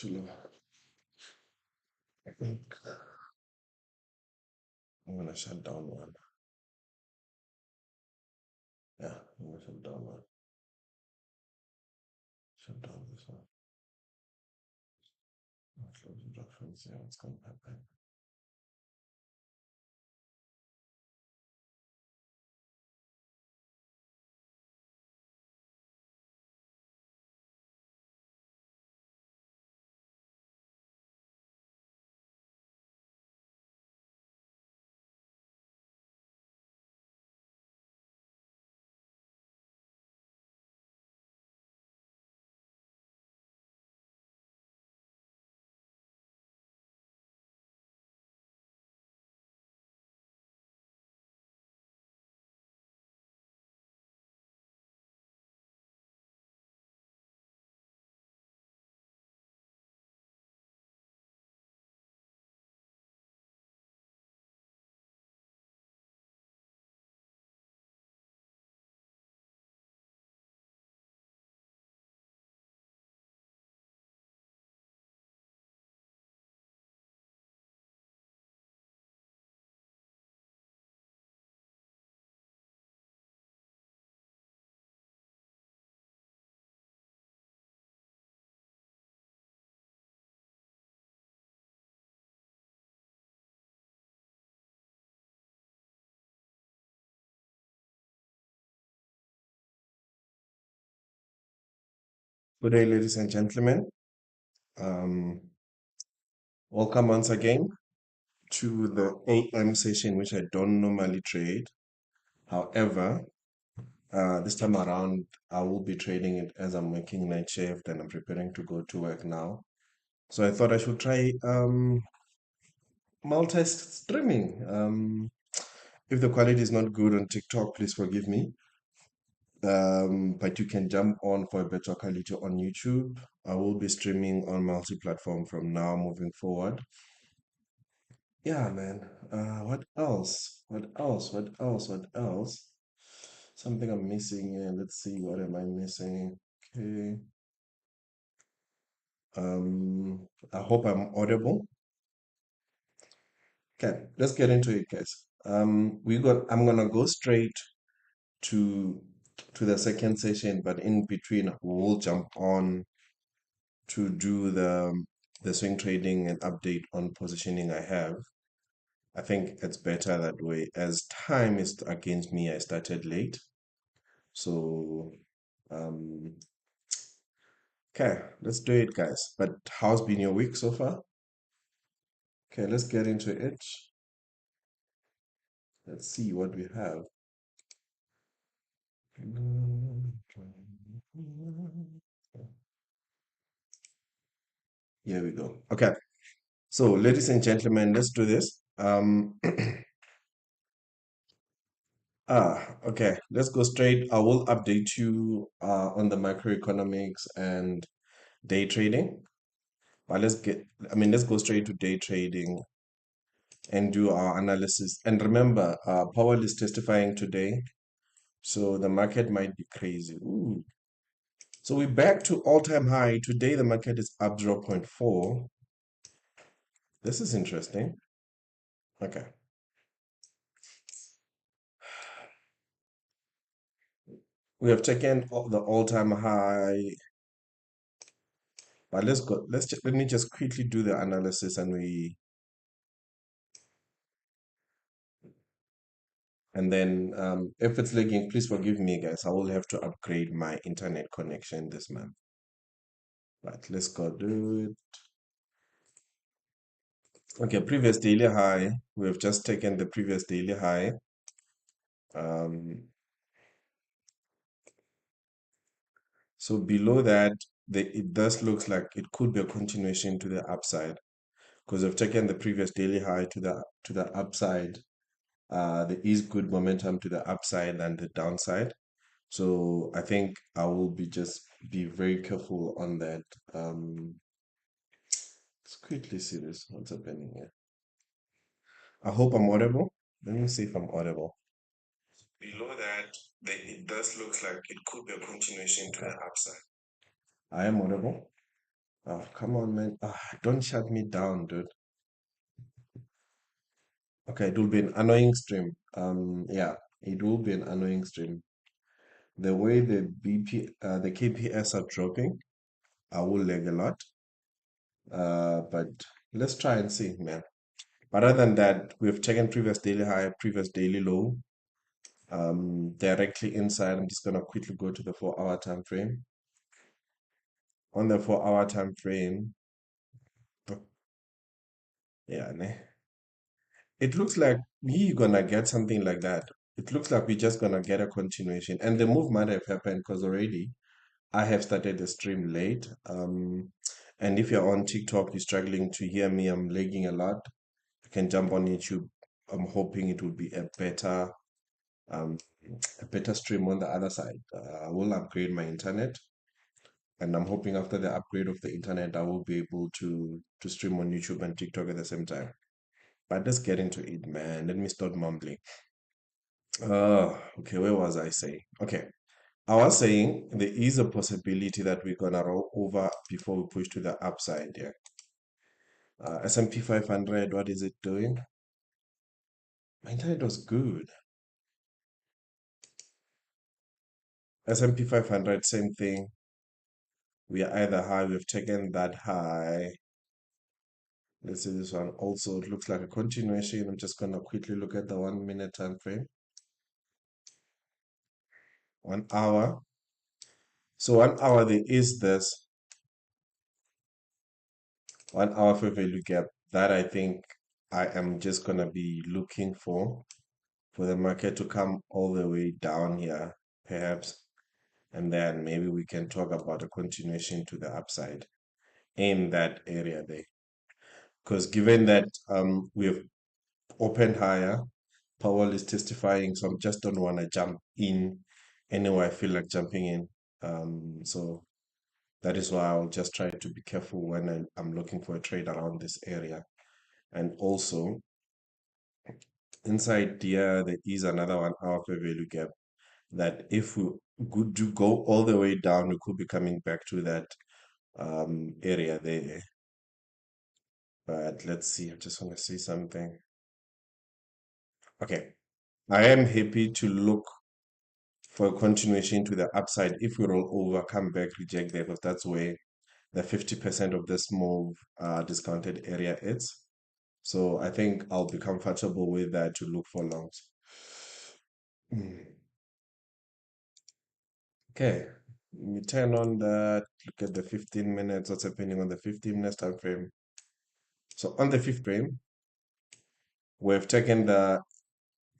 Actually, I think I'm gonna shut down one. Yeah, I'm gonna shut down one. Shut down this one. Close instructions. Yeah, what's going to happen? Good day, ladies and gentlemen. Um, Welcome once again to the AM session, which I don't normally trade. However, this time around, I will be trading it as I'm working night shift and I'm preparing to go to work now. So I thought I should try multi-streaming. If the quality is not good on TikTok, please forgive me. But you can jump on for a better quality on YouTube. I will be streaming on multi-platform from now moving forward. Yeah, man. What else? What else? What else? What else? Something I'm missing here. Let's see. What am I missing? Okay. I hope I'm audible. Okay, let's get into it, guys. I'm gonna go straight to the second session, but in between we'll jump on to do the swing trading and update on positioning I have. I think it's better that way. As time is against me, I started late. So, um, okay, let's do it, guys. But how's been your week so far? Okay, let's get into it. Let's see what we have. Here we go. Okay, so ladies and gentlemen, let's do this. Okay, let's go straight. I will update you on the macroeconomics and day trading. But let's go straight to day trading and do our analysis. And remember, Powell is testifying today, so the market might be crazy. Ooh. So we're back to all-time high. Today the market is up 0.4. This is interesting. Okay. We have taken the all-time high, but let's go. Let me just quickly do the analysis and then if it's lagging, please forgive me, guys. I will have to upgrade my internet connection this month. Right, let's go do it. Okay, previous daily high. We have just taken the previous daily high. Um, so below that, it does looks like it could be a continuation to the upside because we've taken the previous daily high to the upside. There is good momentum to the upside and the downside. So I think I will be very careful on that. Let's quickly see this. What's happening here? I hope I'm audible. Let me see if I'm audible. Below that, it does look like it could be a continuation to the upside. I am audible. Oh, come on, man. Don't shut me down, dude. Okay, it will be an annoying stream. Yeah, it will be an annoying stream. The way the KPS are dropping, I will lag a lot. But let's try and see, man. But other than that, we've taken previous daily high, previous daily low, directly inside. I'm just gonna quickly go to the 4 hour time frame. On the 4 hour time frame, oh, yeah, ne? It looks like we're gonna get something like that. It looks like we're just gonna get a continuation, and the move might have happened because already I have started the stream late. And if you're on TikTok, you're struggling to hear me, I'm lagging a lot. You can jump on YouTube. I'm hoping it will be um, a better stream on the other side. I will upgrade my internet, and I'm hoping after the upgrade of the internet, I will be able to stream on YouTube and TikTok at the same time. But let's get into it, man. Let me start mumbling. Okay, where was I saying? Okay, I was saying there is a possibility that we're gonna roll over before we push to the upside. Yeah. S&P 500, what is it doing? My internet was good. S&P 500, same thing. We are either high, we've taken that high. Let's see this one. Also, it looks like a continuation. I'm just gonna quickly look at the 1 minute time frame. 1 hour. So 1 hour there is this 1 hour for value gap that I think I am just gonna be looking for the market to come all the way down here, perhaps, and then maybe we can talk about a continuation to the upside in that area there. Because given that we've opened higher, Powell is testifying, so I just don't want to jump in anywhere I feel like jumping in. So that is why I'll just try to be careful when I'm looking for a trade around this area. And also inside there is another 1 hour fair value gap that if we could do go all the way down, we could be coming back to that area there. But let's see, I just want to see something. Okay, I am happy to look for a continuation to the upside if we roll over, come back, reject there, because that's where the 50% of this move discounted area is. So I think I'll be comfortable with that to look for longs. Mm. Okay, we turn on that, look at the 15 minutes, what's happening on the 15 minutes time frame. So on the fifth frame, we've taken the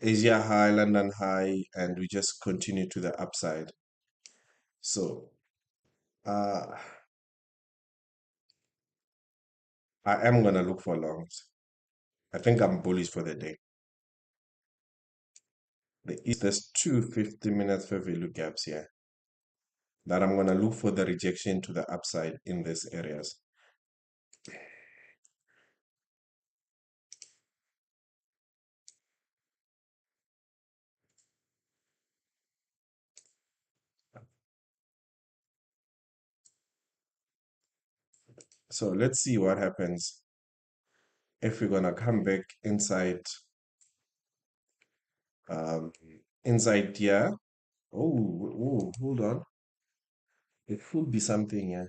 Asia high, London high, and we just continue to the upside. So uh, I am gonna look for longs. I think I'm bullish for the day. There's two 50 minutes fair value gaps here that I'm gonna look for the rejection to the upside in these areas. So let's see what happens if we're gonna come back um, inside here. Hold on. It could be something here.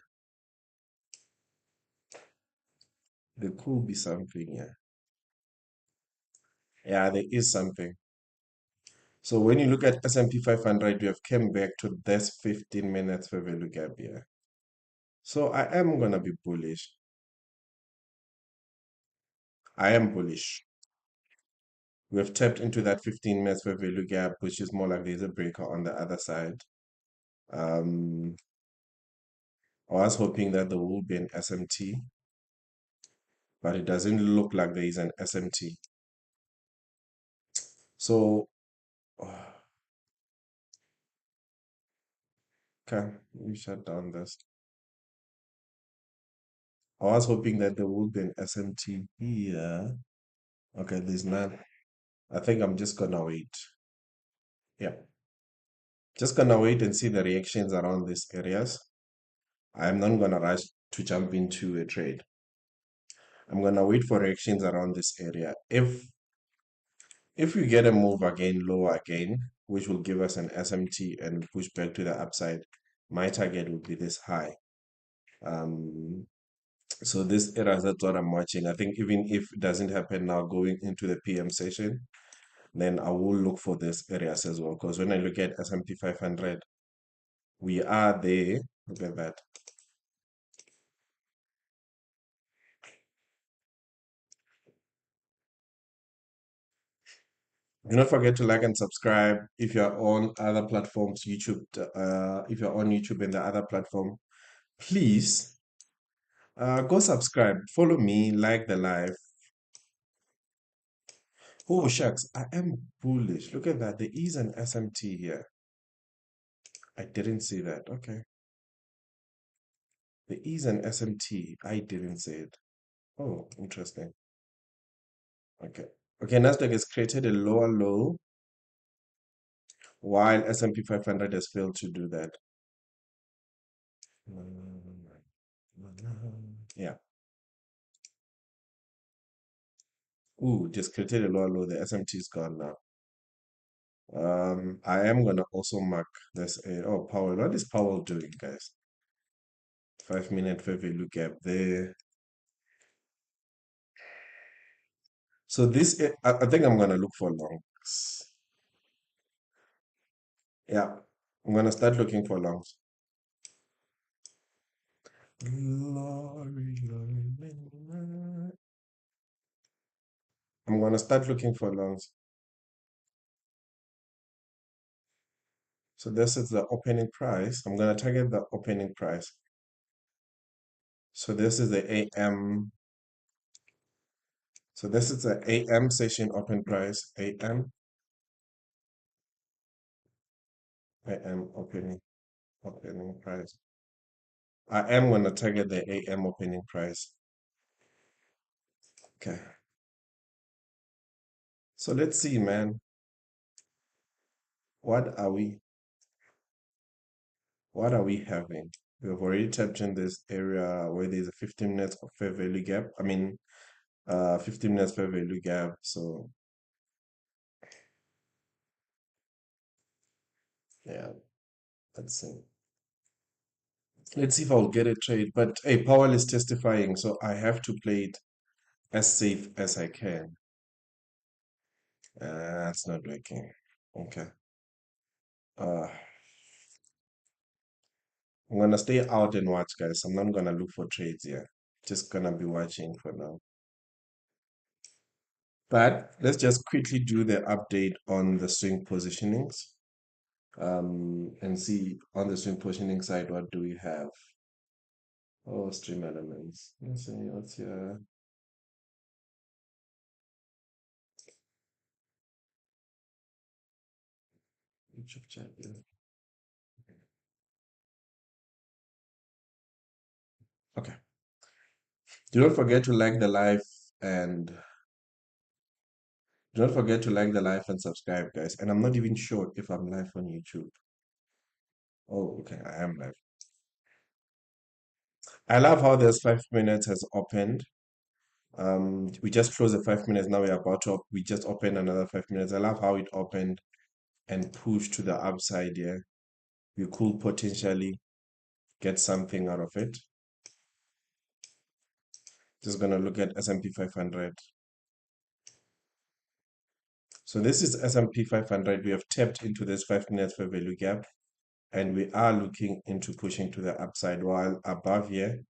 There could be something here. Yeah, there is something. So when you look at S&P 500, we have come back to this 15 minutes fair value gap here. So I am gonna be bullish. I am bullish. We have tapped into that 15 minutes fair value gap, which is more like there's a breaker on the other side. Um, I was hoping that there will be an SMT, but it doesn't look like there is an SMT. So, okay, we shut down this. I was hoping that there would be an SMT here. Okay, there's none. I think I'm just gonna wait. Yeah, just gonna wait and see the reactions around these areas. I'm not gonna rush to jump into a trade. I'm gonna wait for reactions around this area. If we get a move again, lower again, which will give us an SMT and push back to the upside, my target would be this high. Um, so this area, that's what I'm watching. I think even if it doesn't happen now going into the PM session, then I will look for this areas as well. Because when I look at S&P 500, we are there. Look at that. Do not forget to like and subscribe if you're on other platforms, YouTube. If you're on YouTube and the other platform, please go subscribe, follow me, like the live. Oh shucks, I am bullish. Look at that. There is an SMT here. I didn't see that. Okay. There is an SMT. I didn't see it. Oh, interesting. Okay. Okay, Nasdaq has created a lower low while S&P 500 has failed to do that. Yeah. Ooh, just created a lower low. The SMT is gone now. I am gonna also mark this. Oh, Powell. What is Powell doing, guys? 5 minute fair value gap there. So this, I think I'm gonna look for longs. Yeah, I'm gonna start looking for longs. Glory, glory, I'm gonna start looking for longs. So this is the opening price. I'm gonna target the opening price. So this is the AM. So this is the AM session open price. AM opening price. I am gonna target the AM opening price. Okay. So let's see, man. What are we? What are we having? We have already tapped in this area where there's a 15 minutes of fair value gap. I mean, 15 minutes fair value gap. So yeah, let's see. Let's see if I'll get a trade. But hey, Powell is testifying, so I have to play it as safe as I can. That's not working. Okay. Uh, I'm gonna stay out and watch, guys. I'm not gonna look for trades here. Just gonna be watching for now. But let's just quickly do the update on the swing positionings. And see on the swing positioning side, what do we have? Oh, stream elements. Let's see what's here. YouTube chat. Yeah. Okay. Do not forget to like the live and do not forget to like the live and subscribe, guys. And I'm not even sure if I'm live on YouTube. Oh, okay, I am live. I love how this 5 minutes has opened. We just closed the 5 minutes. Now we're about to we just opened another 5 minutes. I love how it opened and pushed to the upside here. We could potentially get something out of it. Just gonna look at S&P 500. So this is S&P 500. We have tapped into this 5 minutes fair value gap, and we are looking into pushing to the upside. While above here,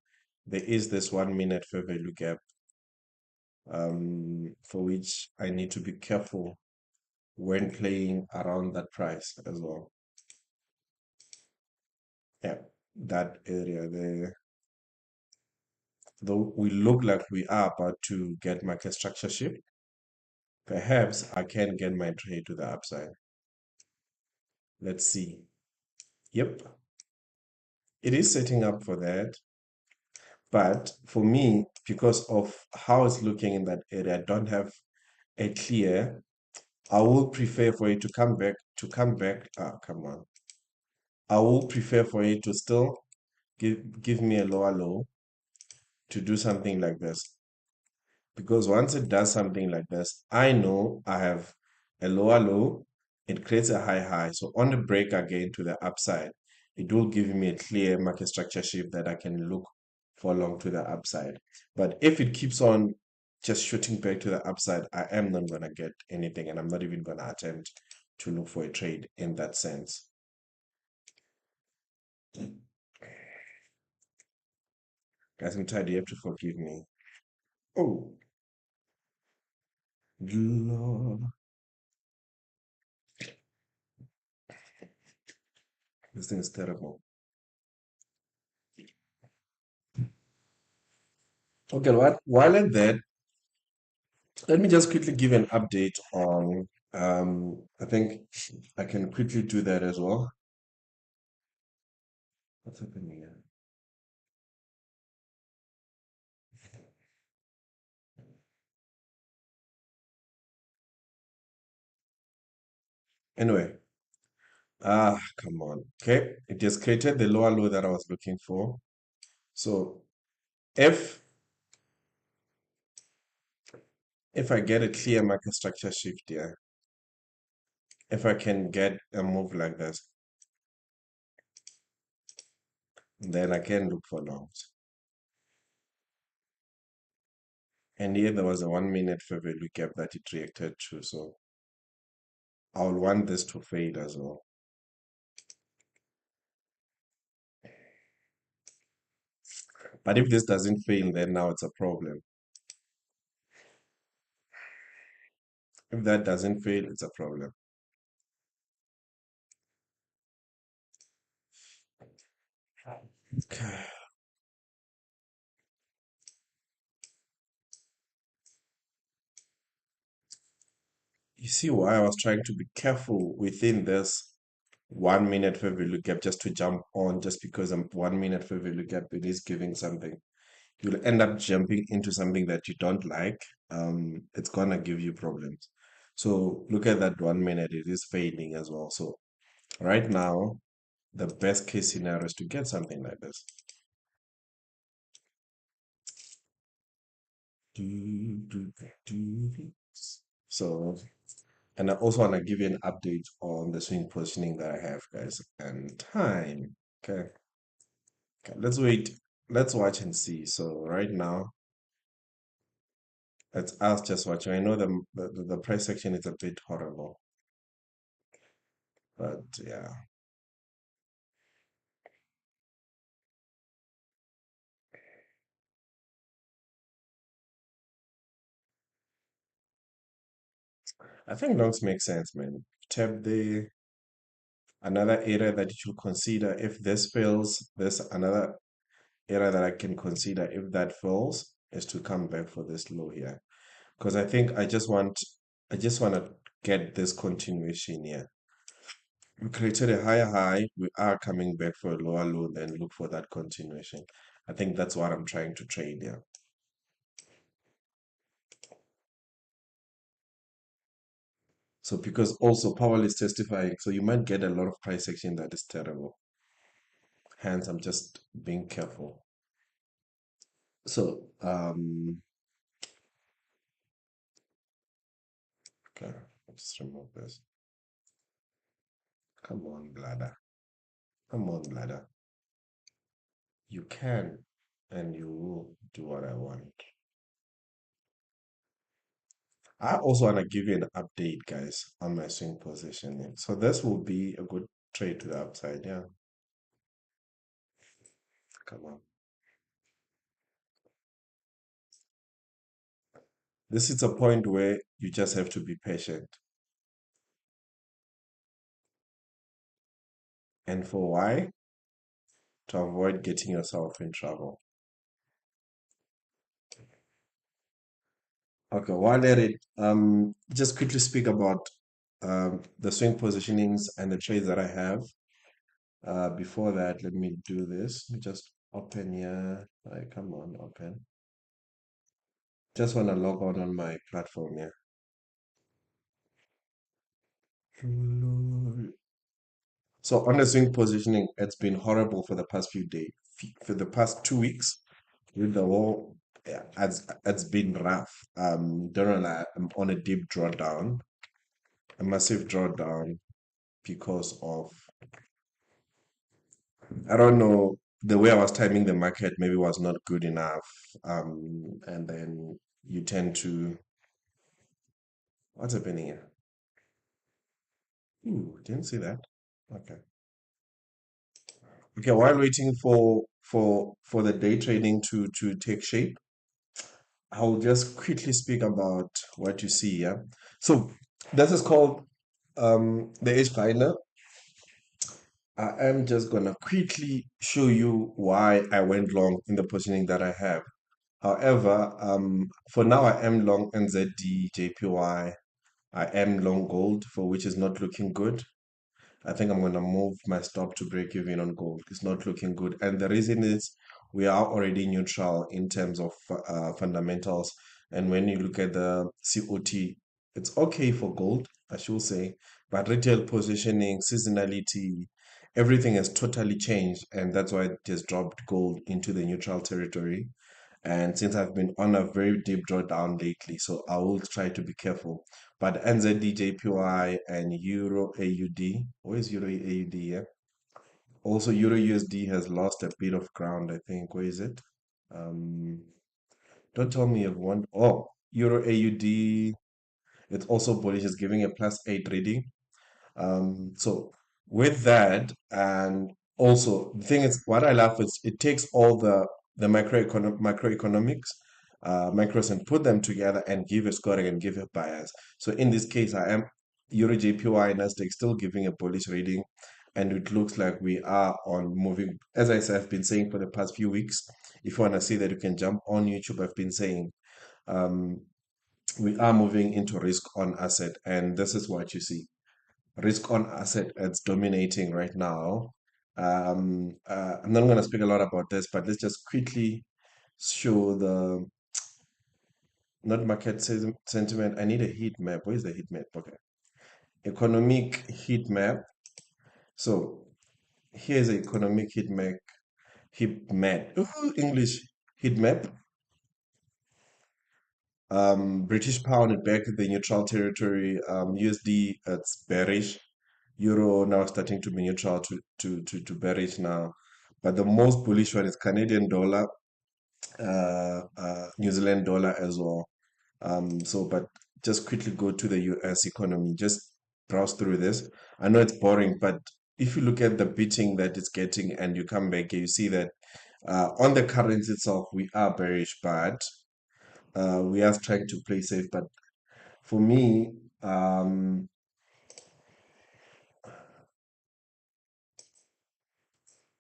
there is this 1 minute fair value gap, for which I need to be careful when playing around that price as well. Yeah, that area there. Though we look like we are about to get market structure shift, perhaps I can get my trade to the upside. Let's see. Yep, it is setting up for that. But for me, because of how it's looking in that area, I don't have a clear. I will prefer for it to come back, come on. I will prefer for it to still give me a lower low to do something like this. Because once it does something like this, I know I have a lower low, it creates a high high. So on the break again to the upside, it will give me a clear market structure shift that I can look for long to the upside. But if it keeps on just shooting back to the upside, I am not going to get anything, and I'm not even going to attempt to look for a trade in that sense. Guys, I'm tired. You have to forgive me. Oh, Lord. This thing is terrible. Okay, while at that, let me just quickly give an update on, I think I can quickly do that as well. What's happening here? Anyway, come on. Okay, it just created the lower low that I was looking for. So if if I get a clear market structure shift here, if I can get a move like this, then I can look for longs. And here there was a 1 minute fair value gap that it reacted to. So I'll want this to fade as well. But if this doesn't fail, then now it's a problem. If that doesn't fail, it's a problem. Okay. You see why I was trying to be careful within this 1 minute fair value gap just to jump on just because I'm 1 minute fair value gap it is giving something. You'll end up jumping into something that you don't like. It's gonna give you problems. So look at that 1 minute, it is fading as well. So right now, the best case scenario is to get something like this. So, and I also want to give you an update on the swing positioning that I have, guys, and time. Okay. Okay, let's wait. Let's watch and see. So right now, it's us just watching. I know the price section is a bit horrible, but yeah, I think longs make sense, man. Tap the another area that you should consider if this fails. There's another area that I can consider if that fails is to come back for this low here, because I think I just want to get this continuation here. We created a higher high. We are coming back for a lower low, then look for that continuation. I think that's what I'm trying to trade here. So because also Powell is testifying, so you might get a lot of price action that is terrible. Hence, I'm just being careful. So, okay, I'll just remove this. Come on, bladder. Come on, bladder. You can, and you will do what I want. I also want to give you an update, guys, on my swing positioning. So this will be a good trade to the upside. Yeah, come on. This is a point where you just have to be patient. And for why? To avoid getting yourself in trouble. Okay, while at it, just quickly speak about the swing positionings and the trades that I have. Before that, let me do this. Let me just open here. Like, come on, open. Just want to log on my platform here. So on the swing positioning, it's been horrible for the past few days, for the past 2 weeks. with the whole, yeah, it's been rough. Don't know, I'm on a deep drawdown, a massive drawdown because of, I don't know, the way I was timing the market maybe was not good enough. And then you tend to, what's happening here? Ooh, didn't see that. Okay. Okay, while waiting for the day trading to take shape, I'll just quickly speak about what you see, yeah. So this is called the edge finder. I am just gonna quickly show you why I went long in the positioning that I have. However, for now I am long NZD, JPY. I am long gold, for which is not looking good. I think I'm going to move my stop to break even on gold. It's not looking good. And the reason is we are already neutral in terms of fundamentals. And when you look at the COT, it's okay for gold, I should say. But retail positioning, seasonality, everything has totally changed. And that's why it has dropped gold into the neutral territory. And since I've been on a very deep drawdown lately, so I will try to be careful. But NZD, JPY, and Euro AUD, where's Euro AUD? Yeah. Also, Euro USD has lost a bit of ground, I think. Where is it? Um, don't tell me you've won. Oh, Euro AUD, it's also bullish, it's giving a +8 reading. So with that, and also the thing is, what I love is it takes all the macroeconomics, macros, and put them together and give a scoring and give a bias. So in this case, I am Euro JPY Nasdaq still giving a bullish reading, and it looks like we are on moving. As I said, I've been saying for the past few weeks, if you want to see that, you can jump on YouTube. I've been saying. Um, we are moving into risk on asset, and this is what you see risk on asset that's dominating right now. I'm not going to speak a lot about this, but let's just quickly show the not market sentiment. I need a heat map. Where's the heat map? Okay, economic heat map. So here's the economic heat map. Heat map. Ooh, English heat map. British pound is back in the neutral territory. USD it's bearish. Euro now starting to be neutral to bearish now. But the most bullish one is Canadian dollar, New Zealand dollar as well. But just quickly go to the US economy. Just browse through this. I know it's boring, but if you look at the beating that it's getting and you come back, you see that on the currency itself, we are bearish, but we are trying to play safe. But for me,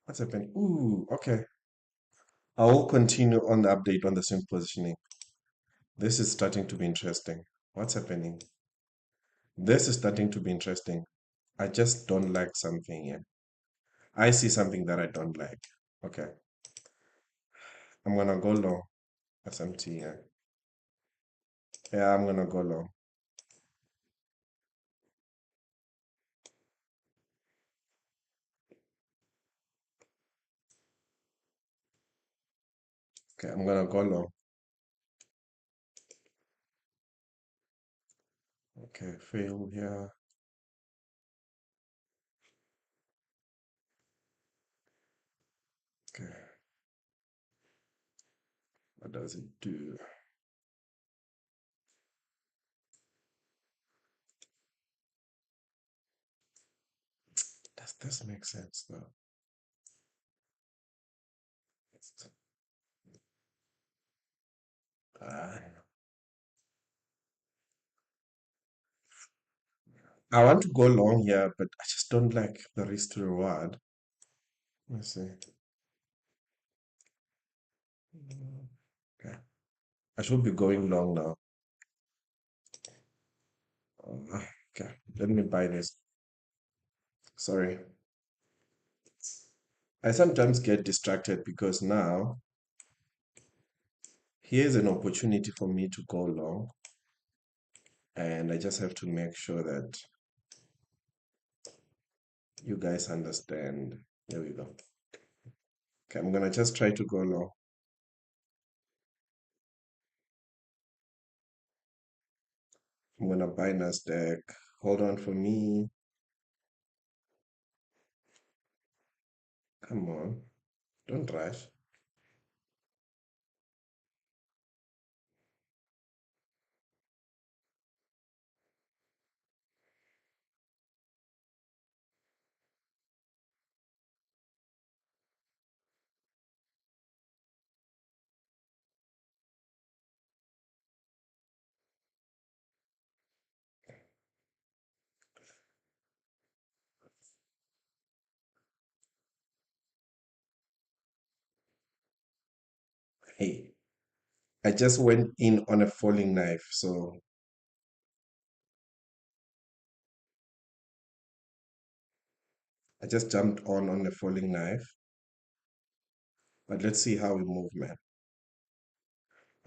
what's happening? Ooh, okay. I will continue on the update on the swing positioning. This is starting to be interesting. What's happening? This is starting to be interesting. I just don't like something here. I see something that I don't like. Okay. I'm gonna go low. SMT here. Yeah, I'm gonna go low. Okay, I'm gonna go low. Okay, fail here. Okay, what does it do? Does this make sense though? Uh, I want to go long here, but I just don't like the risk to reward. Let's see. Okay. I should be going long now. Okay, let me buy this. Sorry. I sometimes get distracted because now here's an opportunity for me to go long, and I just have to make sure that you guys understand. There we go. Okay, I'm gonna just try to go long. I'm gonna buy Nasdaq. Hold on for me. Come on. Don't rush. Hey, I just went in on a falling knife, so I just jumped on a falling knife. But let's see how we move, man.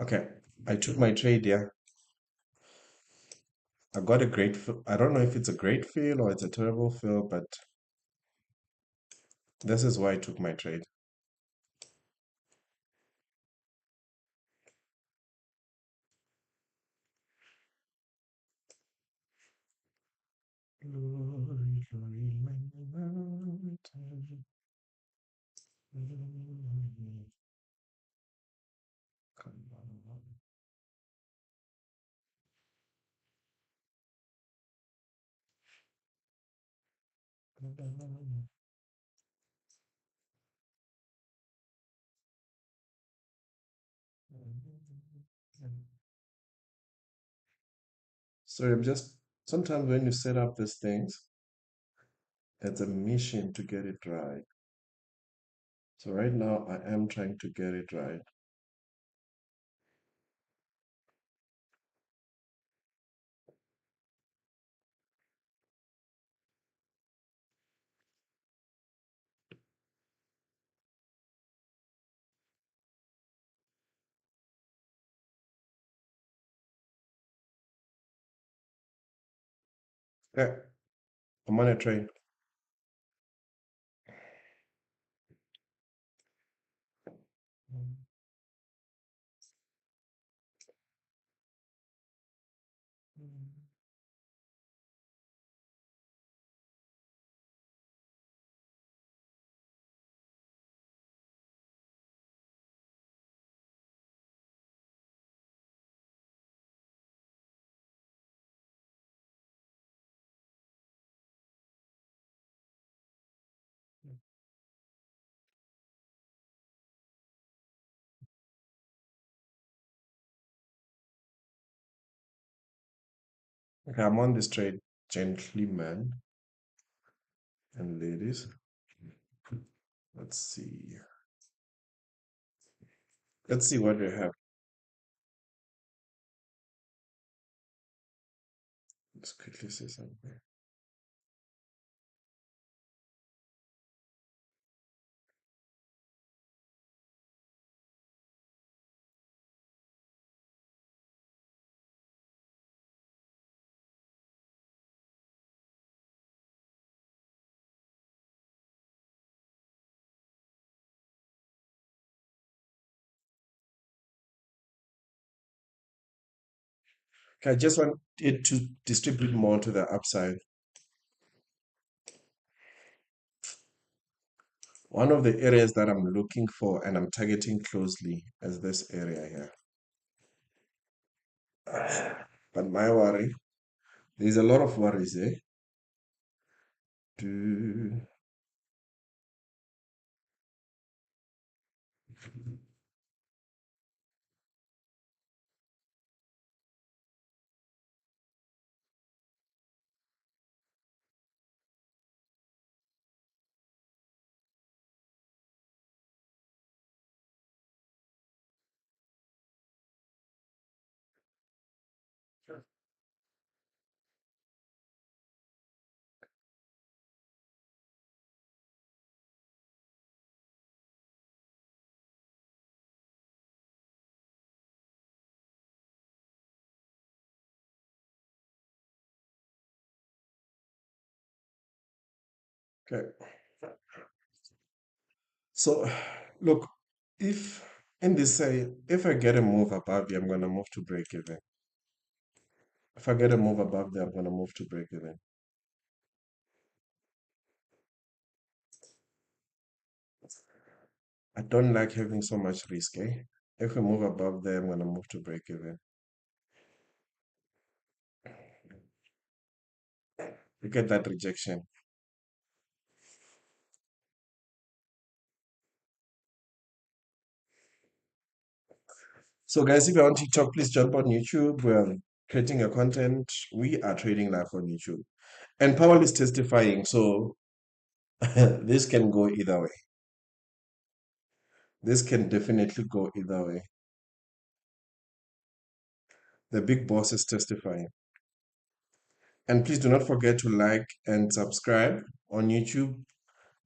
Okay, I took my trade here. I got a great, I don't know if it's a great feel or it's a terrible feel, but this is why I took my trade. Glory, glory, mountain. Come on. So I'm just, sometimes when you set up these things, it's a mission to get it right. So right now I am trying to get it right. Yeah, I'm on a train. Okay, I'm on this train, gentlemen and ladies. Let's see. Let's see what we have. Let's quickly see something. Okay, I just want it to distribute more to the upside. One of the areas that I'm looking for and I'm targeting closely is this area here. But my worry, there's a lot of worries, eh? Do, okay. So, look, if in this say, if I get a move above here, I'm gonna move to break even. If I get a move above there, I'm gonna move to break even. I don't like having so much risk, eh? If we move above there, I'm gonna move to break even. Look at that rejection. So, guys, if you're on TikTok, please jump on YouTube. We're creating your content. We are trading live on YouTube. And Powell is testifying, so this can go either way. This can definitely go either way. The big boss is testifying. And please do not forget to like and subscribe on YouTube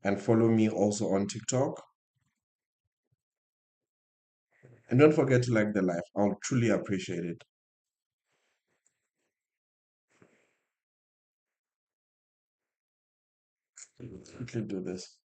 and follow me also on TikTok. And don't forget to like the live. I'll truly appreciate it. Quickly do this.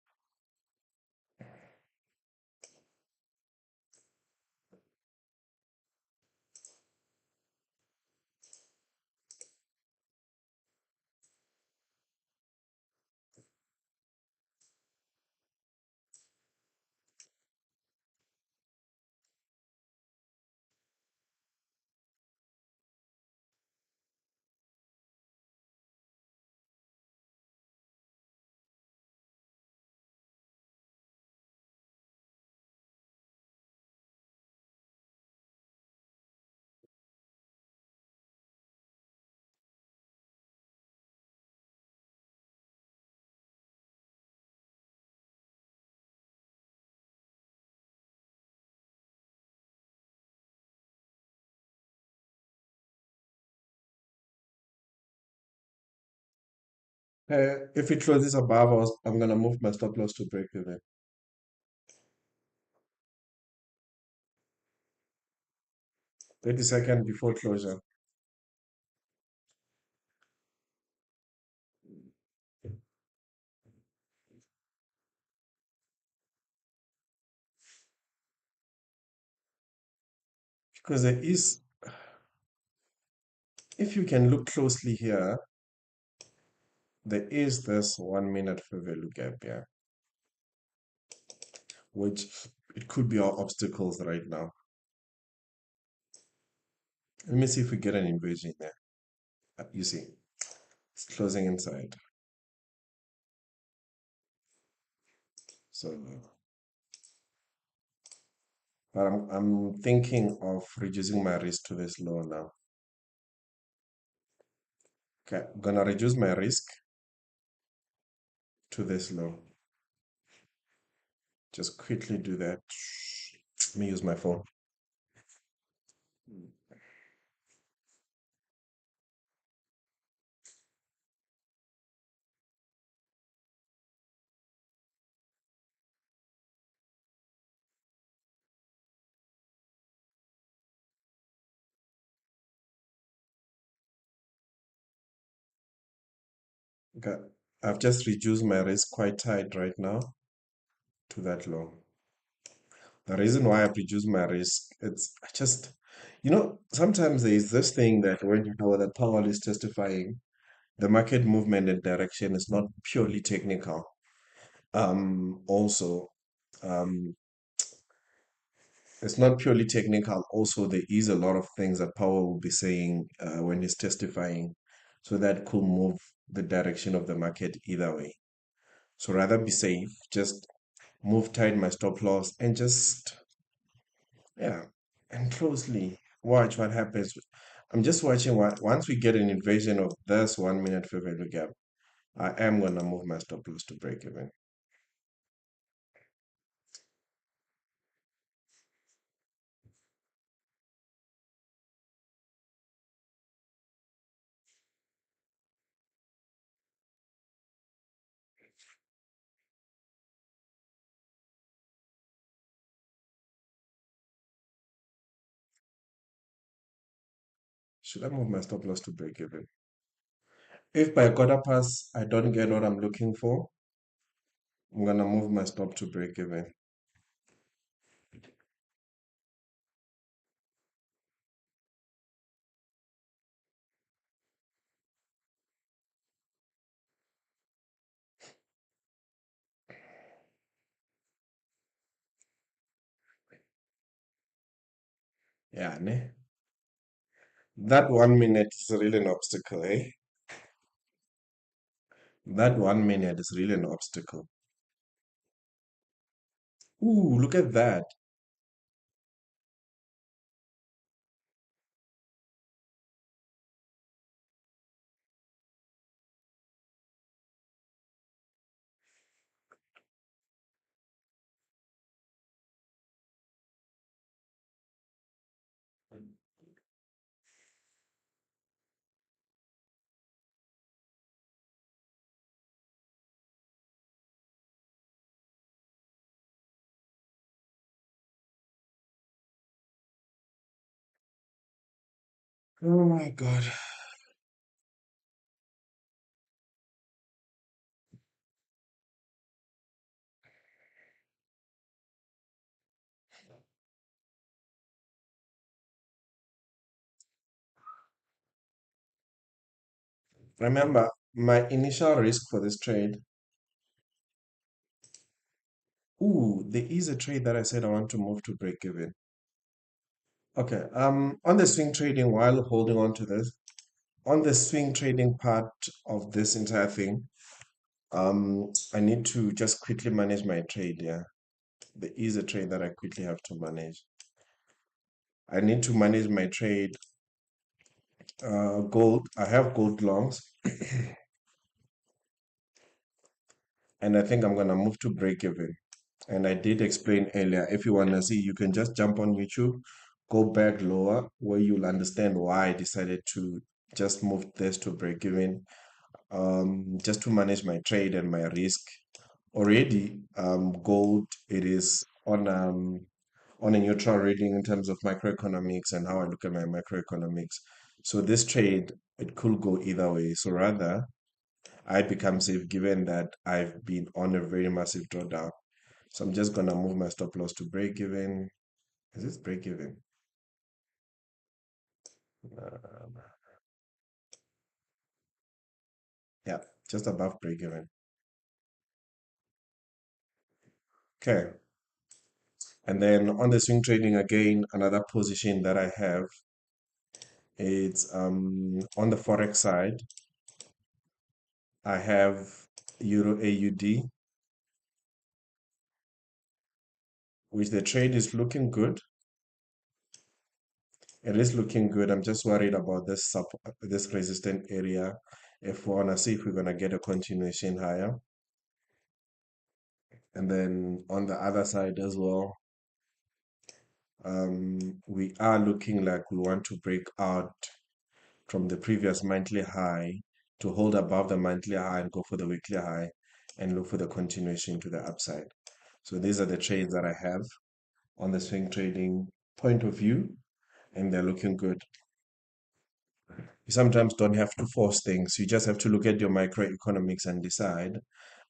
If it closes above, I'm gonna move my stop loss to break even. 30 seconds before closure. Because there is, if you can look closely here, there is this 1 minute fair value gap here, which it could be our obstacles right now. Let me see if we get an inversion there. You see, it's closing inside. So, but I'm thinking of reducing my risk to this low now. Okay, I'm gonna reduce my risk to this low. Just quickly do that. Let me use my phone. Okay, I've just reduced my risk quite tight right now to that low. The reason why I've reduced my risk, it's I just, sometimes there is this thing that when you know that Powell is testifying, the market movement and direction is not purely technical. Also, um, it's not purely technical. Also, there is a lot of things that Powell will be saying when he's testifying, so that could move the direction of the market either way. So rather be safe, just move tight my stop loss and just, yeah, and closely watch what happens. I'm just watching what once we get an invasion of this 1 minute fair value gap, I am gonna move my stop loss to break even. Should I move my stop loss to break even? If by quarter pass I don't get what I'm looking for, I'm gonna move my stop to break even. Yeah, ne? That 1 minute is really an obstacle, eh? That 1 minute is really an obstacle. Ooh, look at that. Oh my God. Remember, my initial risk for this trade. Ooh, there is a trade that I said I want to move to break even. Okay, on the swing trading, while holding on to this, on the swing trading part of this entire thing, I need to just quickly manage my trade. Yeah, there is a trade that I quickly have to manage. I need to manage my trade. Gold. I have gold longs, and I think I'm gonna move to break even. And I did explain earlier, if you wanna see, you can just jump on YouTube, go back lower, where you'll understand why I decided to just move this to break even, just to manage my trade and my risk. Already, gold, it is on a neutral reading in terms of macroeconomics and how I look at my macroeconomics. So this trade, it could go either way. So rather, I become safe given that I've been on a very massive drawdown. So I'm just gonna move my stop loss to break even. Is this break even? Um, yeah, just above break even. Okay. And then on the swing trading again, another position that I have, it's on the forex side. I have Euro AUD, which the trade is looking good. It is looking good. I'm just worried about this resistant area. If we wanna see if we're gonna get a continuation higher. And then on the other side as well, we are looking like we want to break out from the previous monthly high to hold above the monthly high and go for the weekly high and look for the continuation to the upside. So these are the trades that I have on the swing trading point of view, and they're looking good. You sometimes don't have to force things. You just have to look at your microeconomics and decide.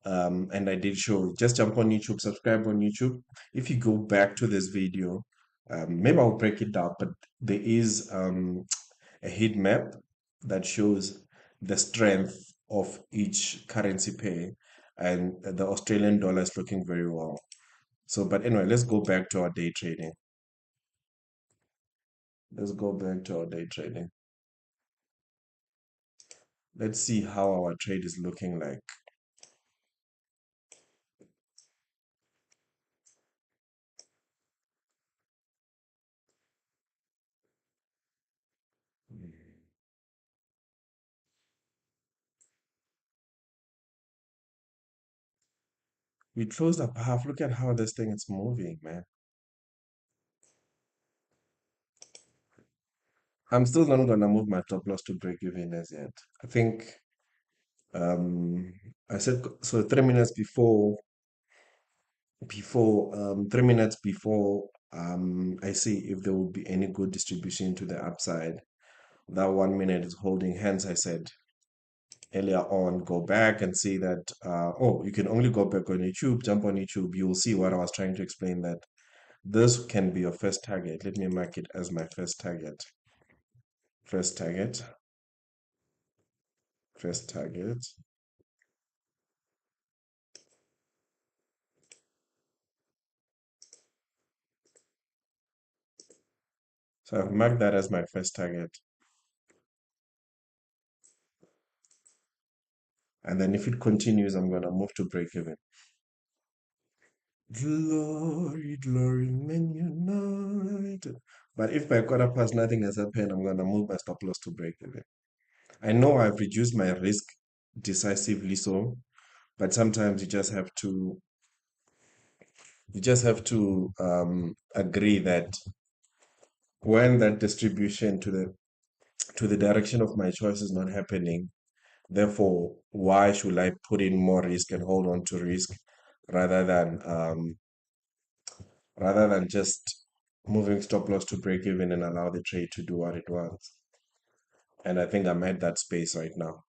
And I did show, just jump on YouTube, subscribe on YouTube. If you go back to this video, maybe I'll break it down, but there is a heat map that shows the strength of each currency pair, and the Australian dollar is looking very well. So, but anyway, let's go back to our day trading. Let's go back to our day trading. Let's see how our trade is looking like. We closed up half. Look at how this thing is moving, man. I'm still not gonna move my stop loss to break even as yet. I think um I said so 3 minutes before 3 minutes before I see if there will be any good distribution to the upside. That 1 minute is holding. Hence I said earlier on, go back and see that oh, you can only go back on YouTube, jump on YouTube, you will see what I was trying to explain, that this can be your first target. Let me mark it as my first target. First target, first target. So I've marked that as my first target. And then if it continues, I'm gonna move to break even. Glory, glory, men united. But if by quarter past nothing has happened, I'm gonna move my stop loss to break even. I know I've reduced my risk decisively so, but sometimes you just have to agree that when that distribution to the direction of my choice is not happening, therefore, why should I put in more risk and hold on to risk rather than um, rather than just moving stop loss to break even and allow the trade to do what it wants? And I think I'm at that space right now.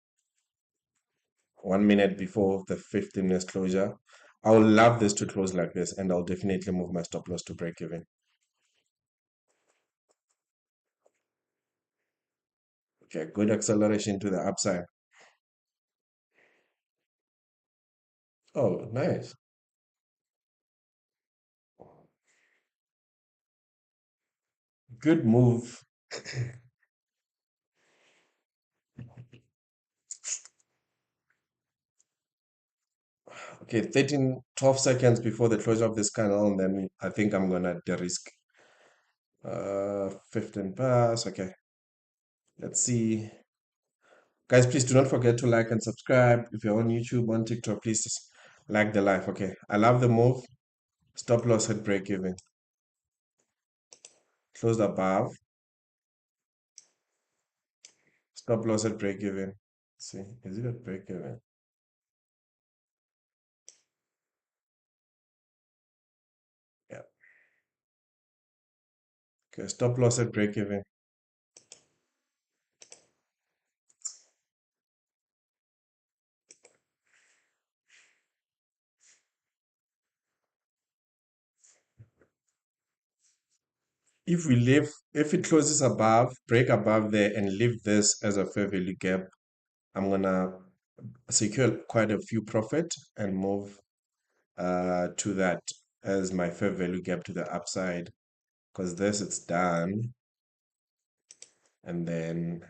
1 minute before the 15 minutes closure. I would love this to close like this, and I'll definitely move my stop loss to break even. Okay, good acceleration to the upside. Oh, nice. Good move. Okay, 13, 12 seconds before the closure of this candle, and then I think I'm gonna de-risk. 15 pass. Okay, let's see. Guys, please do not forget to like and subscribe. If you're on YouTube, on TikTok, please just like the live. Okay, I love the move. Stop loss at break even. Closed above. Stop loss at break even. See, is it at break even? Yeah. Okay, stop loss at break even. If it closes above, break above there and leave this as a fair value gap, I'm gonna secure quite a few profit and move to that as my fair value gap to the upside. Because this it's done, and then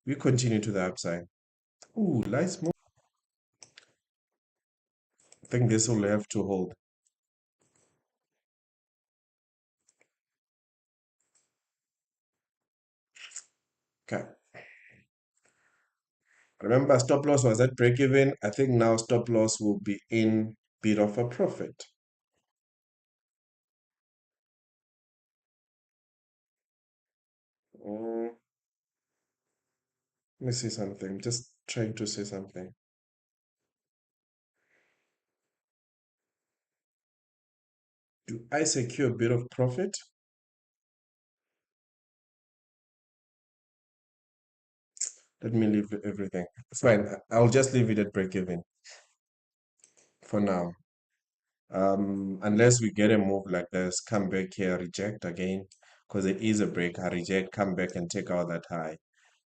we continue to the upside. Ooh, nice move. I think this will have to hold. Okay. Remember, stop loss was at break even. I think now stop loss will be in bit of a profit. Mm, let me see something. Just trying to say something. Do I secure a bit of profit? Let me leave everything. It's fine. I'll just leave it at break even for now. Unless we get a move like this, come back here, reject again, because it is a break. I reject, come back and take out that high.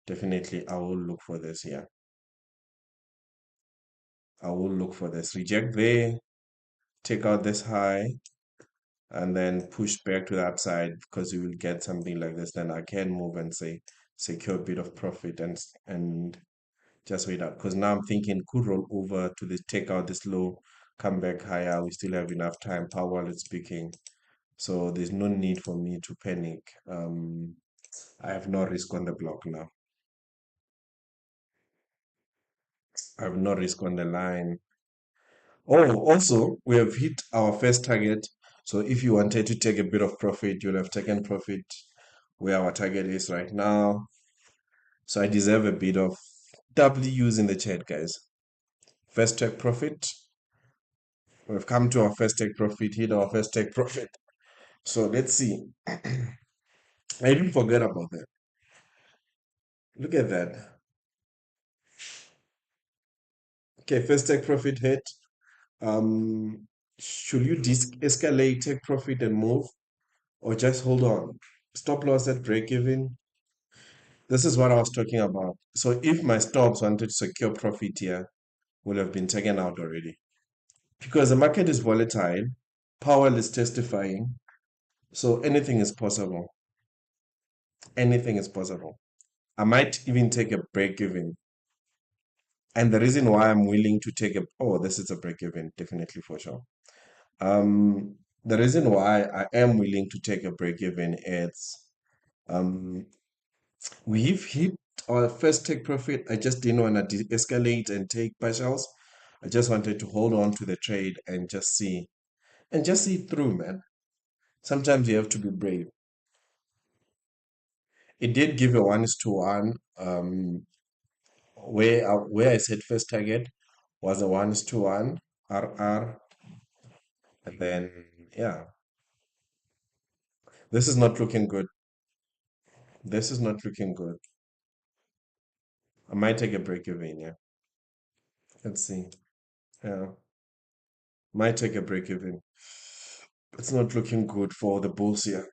Definitely, I will look for this here. I will look for this. Reject there, take out this high, and then push back to the upside because you will get something like this. Then I can move and say secure a bit of profit and just wait out. Because now I'm thinking could roll over to this, take out this low, come back higher. We still have enough time. Power is speaking. So there's no need for me to panic. I have no risk on the block now. I have no risk on the line. Oh, also, we have hit our first target. So if you wanted to take a bit of profit, you'll have taken profit where our target is right now. So I deserve a bit of W's in the chat, guys. First take profit. We've come to our first take profit, hit our first take profit. So let's see. I didn't forget about that. Look at that. Okay, first take profit hit. Um, should you escalate, take profit and move, or just hold on? Stop loss at break even. This is what I was talking about. So if my stops wanted to secure profit here, would have been taken out already. Because the market is volatile, Powell is testifying, so anything is possible. anything is possible. I might even take a break even. And the reason why I'm willing to take a, oh, this is a break even, definitely for sure. The reason why I am willing to take a break even is um, we've hit our first take profit. I just didn't want to de-escalate and take partials. I just wanted to hold on to the trade and just see it through, man. Sometimes you have to be brave. It did give a 1:1. Where I said first target was a 1:1 RR, and then yeah, this is not looking good. This is not looking good. I might take a break even, yeah. Let's see. Yeah, might take a break even. It's not looking good for the bulls here.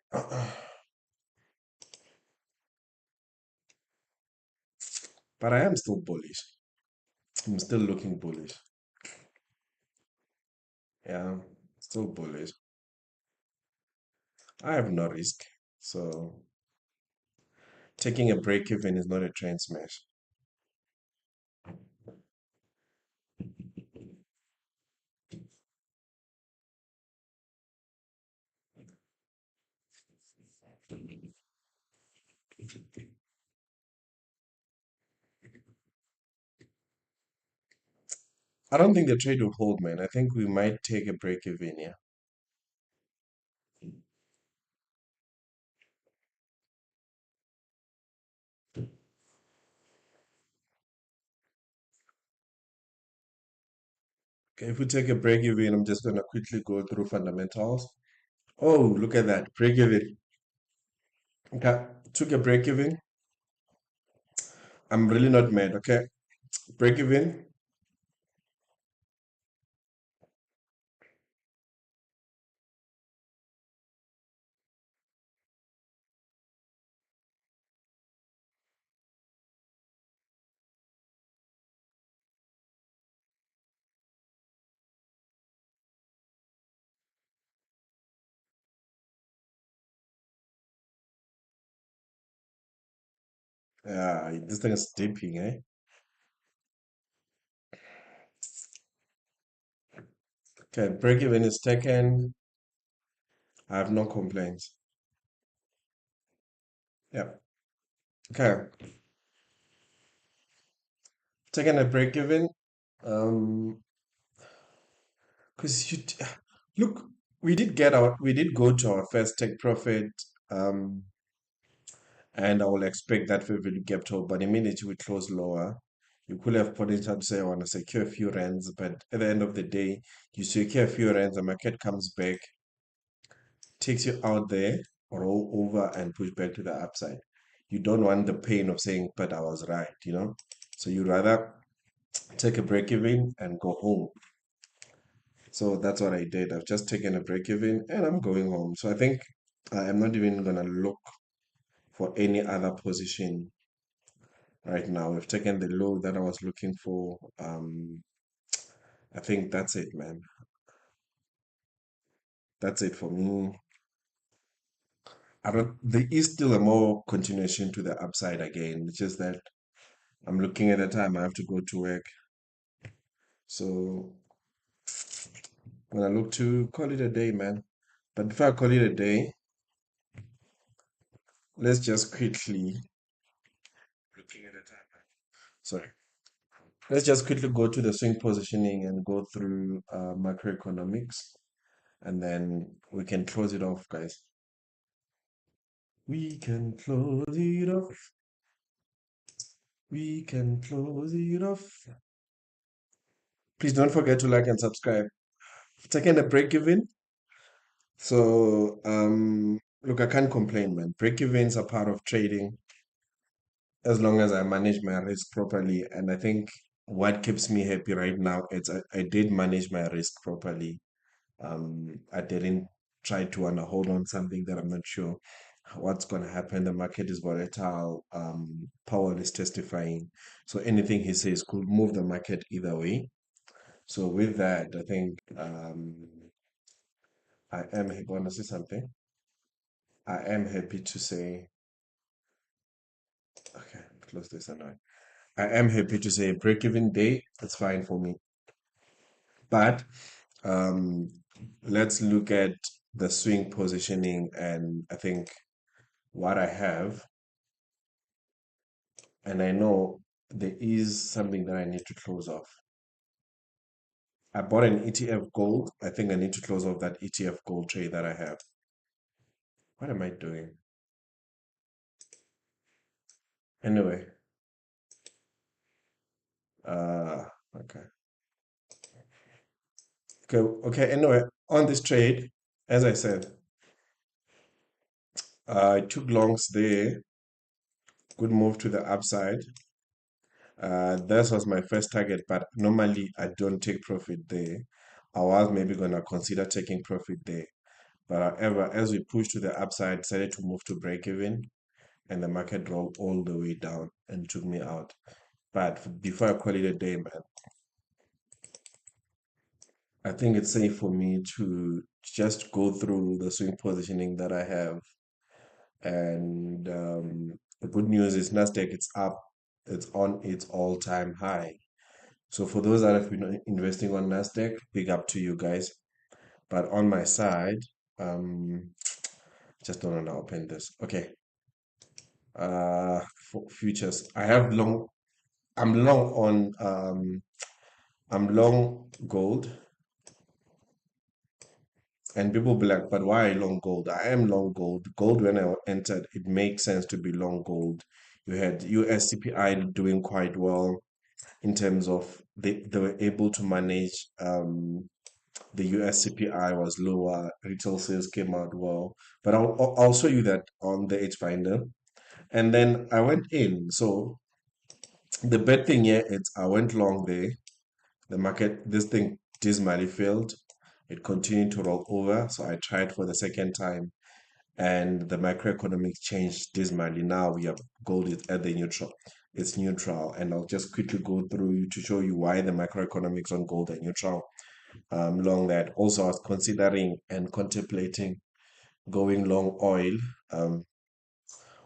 But I am still bullish. I'm still looking bullish. Yeah, still bullish. I have no risk. So taking a break even is not a trend smash. I don't think the trade will hold, man. I think we might take a break even, yeah. Okay, if we take a break even, I'm just gonna quickly go through fundamentals. Oh, look at that. Break even. Okay, took a break even. I'm really not mad, okay? Break even. Yeah, this thing is dipping, eh? Okay, break even is taken. I have no complaints. Yeah. Okay, taking a break even. Um, because look, we did go to our first take profit. Um, and I will expect that we will get top. But immediately we close lower, you could have potential to say, I want to secure a few rands, but at the end of the day, you secure a few rands, the market comes back, takes you out there, roll over, and push back to the upside. You don't want the pain of saying, but I was right, you know? So you rather take a break even and go home. So that's what I did. I've just taken a break even and I'm going home. So I think I am not even gonna look for any other position right now. We've taken the low that I was looking for. I think that's it, man. That's it for me. I don't. There is still a more continuation to the upside again. It's just that I'm looking at the time I have to go to work. So when I look to call it a day, man. But before I call it a day, let's just quickly looking at the time. Sorry. Let's just quickly go to the swing positioning and go through macroeconomics, and then we can close it off, guys. We can close it off. We can close it off. Please don't forget to like and subscribe. Taking a break even. So, look, I can't complain, man. Break evens are part of trading as long as I manage my risk properly. And I think what keeps me happy right now is I did manage my risk properly. I didn't try to wanna hold on something that I'm not sure what's gonna happen. The market is volatile. Powell is testifying, so anything he says could move the market either way. So with that, I think I am want to say something. I am happy to say close this and I am happy to say break-even day, it's fine for me. But um, let's look at the swing positioning, and I think what I have, and I know there is something that I need to close off. I bought an ETF gold. I think I need to close off that ETF gold trade that I have. What am I doing? Anyway, uh, okay. Okay, okay. Anyway, on this trade, as I said, I took longs there. Good move to the upside. This was my first target, but normally I don't take profit there. I was maybe gonna consider taking profit there. But however, as we pushed to the upside, decided to move to break even, and the market rolled all the way down and took me out. But before I call it a day, man, I think it's safe for me to just go through the swing positioning that I have. And the good news is Nasdaq, it's up, it's on its all-time high. So for those that have been investing on Nasdaq, big up to you guys. But on my side, um, just don't want to open this. Okay. For futures, I have long. I'm long on. I'm long gold, and people be like, "But why long gold?" I am long gold. Gold, when I entered, it makes sense to be long gold. You had USCPI doing quite well in terms of they were able to manage the US CPI was lower, retail sales came out well. But I'll show you that on the H finder. And then I went in. So the bad thing here is I went long there. The market, this thing dismally failed. It continued to roll over. So I tried for the second time, and the macroeconomics changed dismally. Now we have gold is at the neutral. It's neutral. And I'll just quickly go through to show you why the macroeconomics on gold are neutral. Long that. Also, I was considering and contemplating going long oil um,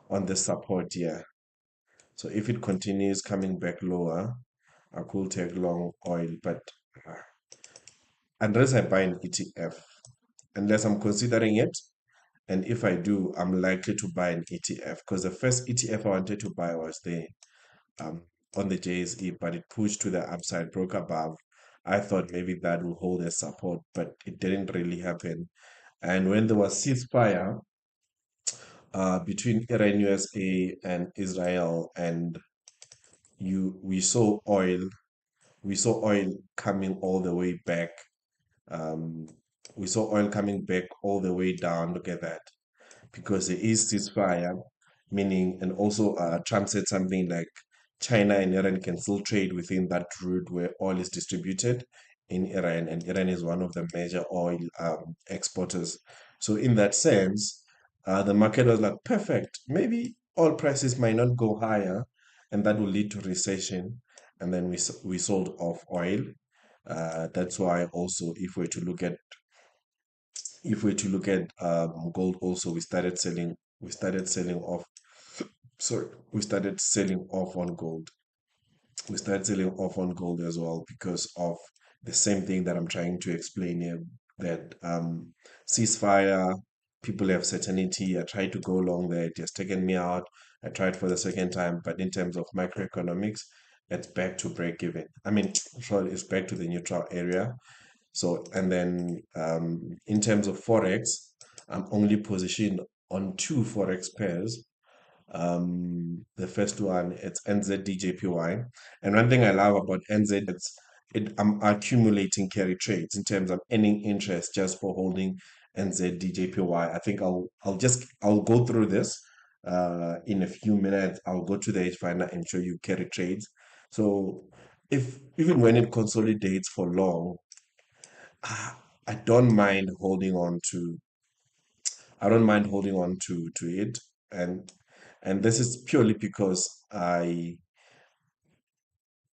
on the support here. So if it continues coming back lower, I could take long oil. But uh, unless I buy an ETF, unless I'm considering it, and if I do, I'm likely to buy an ETF because the first ETF I wanted to buy was there um, on the JSE, but it pushed to the upside, broke above. I thought maybe that will hold as support, but it didn't really happen. And when there was ceasefire between Iran, USA, and Israel, and we saw oil coming all the way back. Um, we saw oil coming back all the way down. Look at that, because there is ceasefire, meaning, and also Trump said something like China and Iran can still trade within that route where oil is distributed in Iran, and Iran is one of the major oil exporters. So in that sense, the market was like, perfect. Maybe oil prices might not go higher, and that will lead to recession. And then we sold off oil. That's why also, if we're to look at gold also, we started selling off, sorry, we started selling off on gold. We started selling off on gold as well because of the same thing that I'm trying to explain here, that ceasefire, people have certainty. I tried to go along there, it has taken me out. I tried for the second time, but in terms of macroeconomics, it's back to break even. I mean, sorry, it's back to the neutral area. So, and then in terms of Forex, I'm only positioned on two Forex pairs. The first one, it's NZDJPY. And one thing I love about NZ, I'm accumulating carry trades in terms of earning interest just for holding NZDJPY. I think I'll go through this in a few minutes. I'll go to the H finder and show you carry trades. So if even when it consolidates for long, ah, I don't mind holding on to I don't mind holding on to it, and this is purely because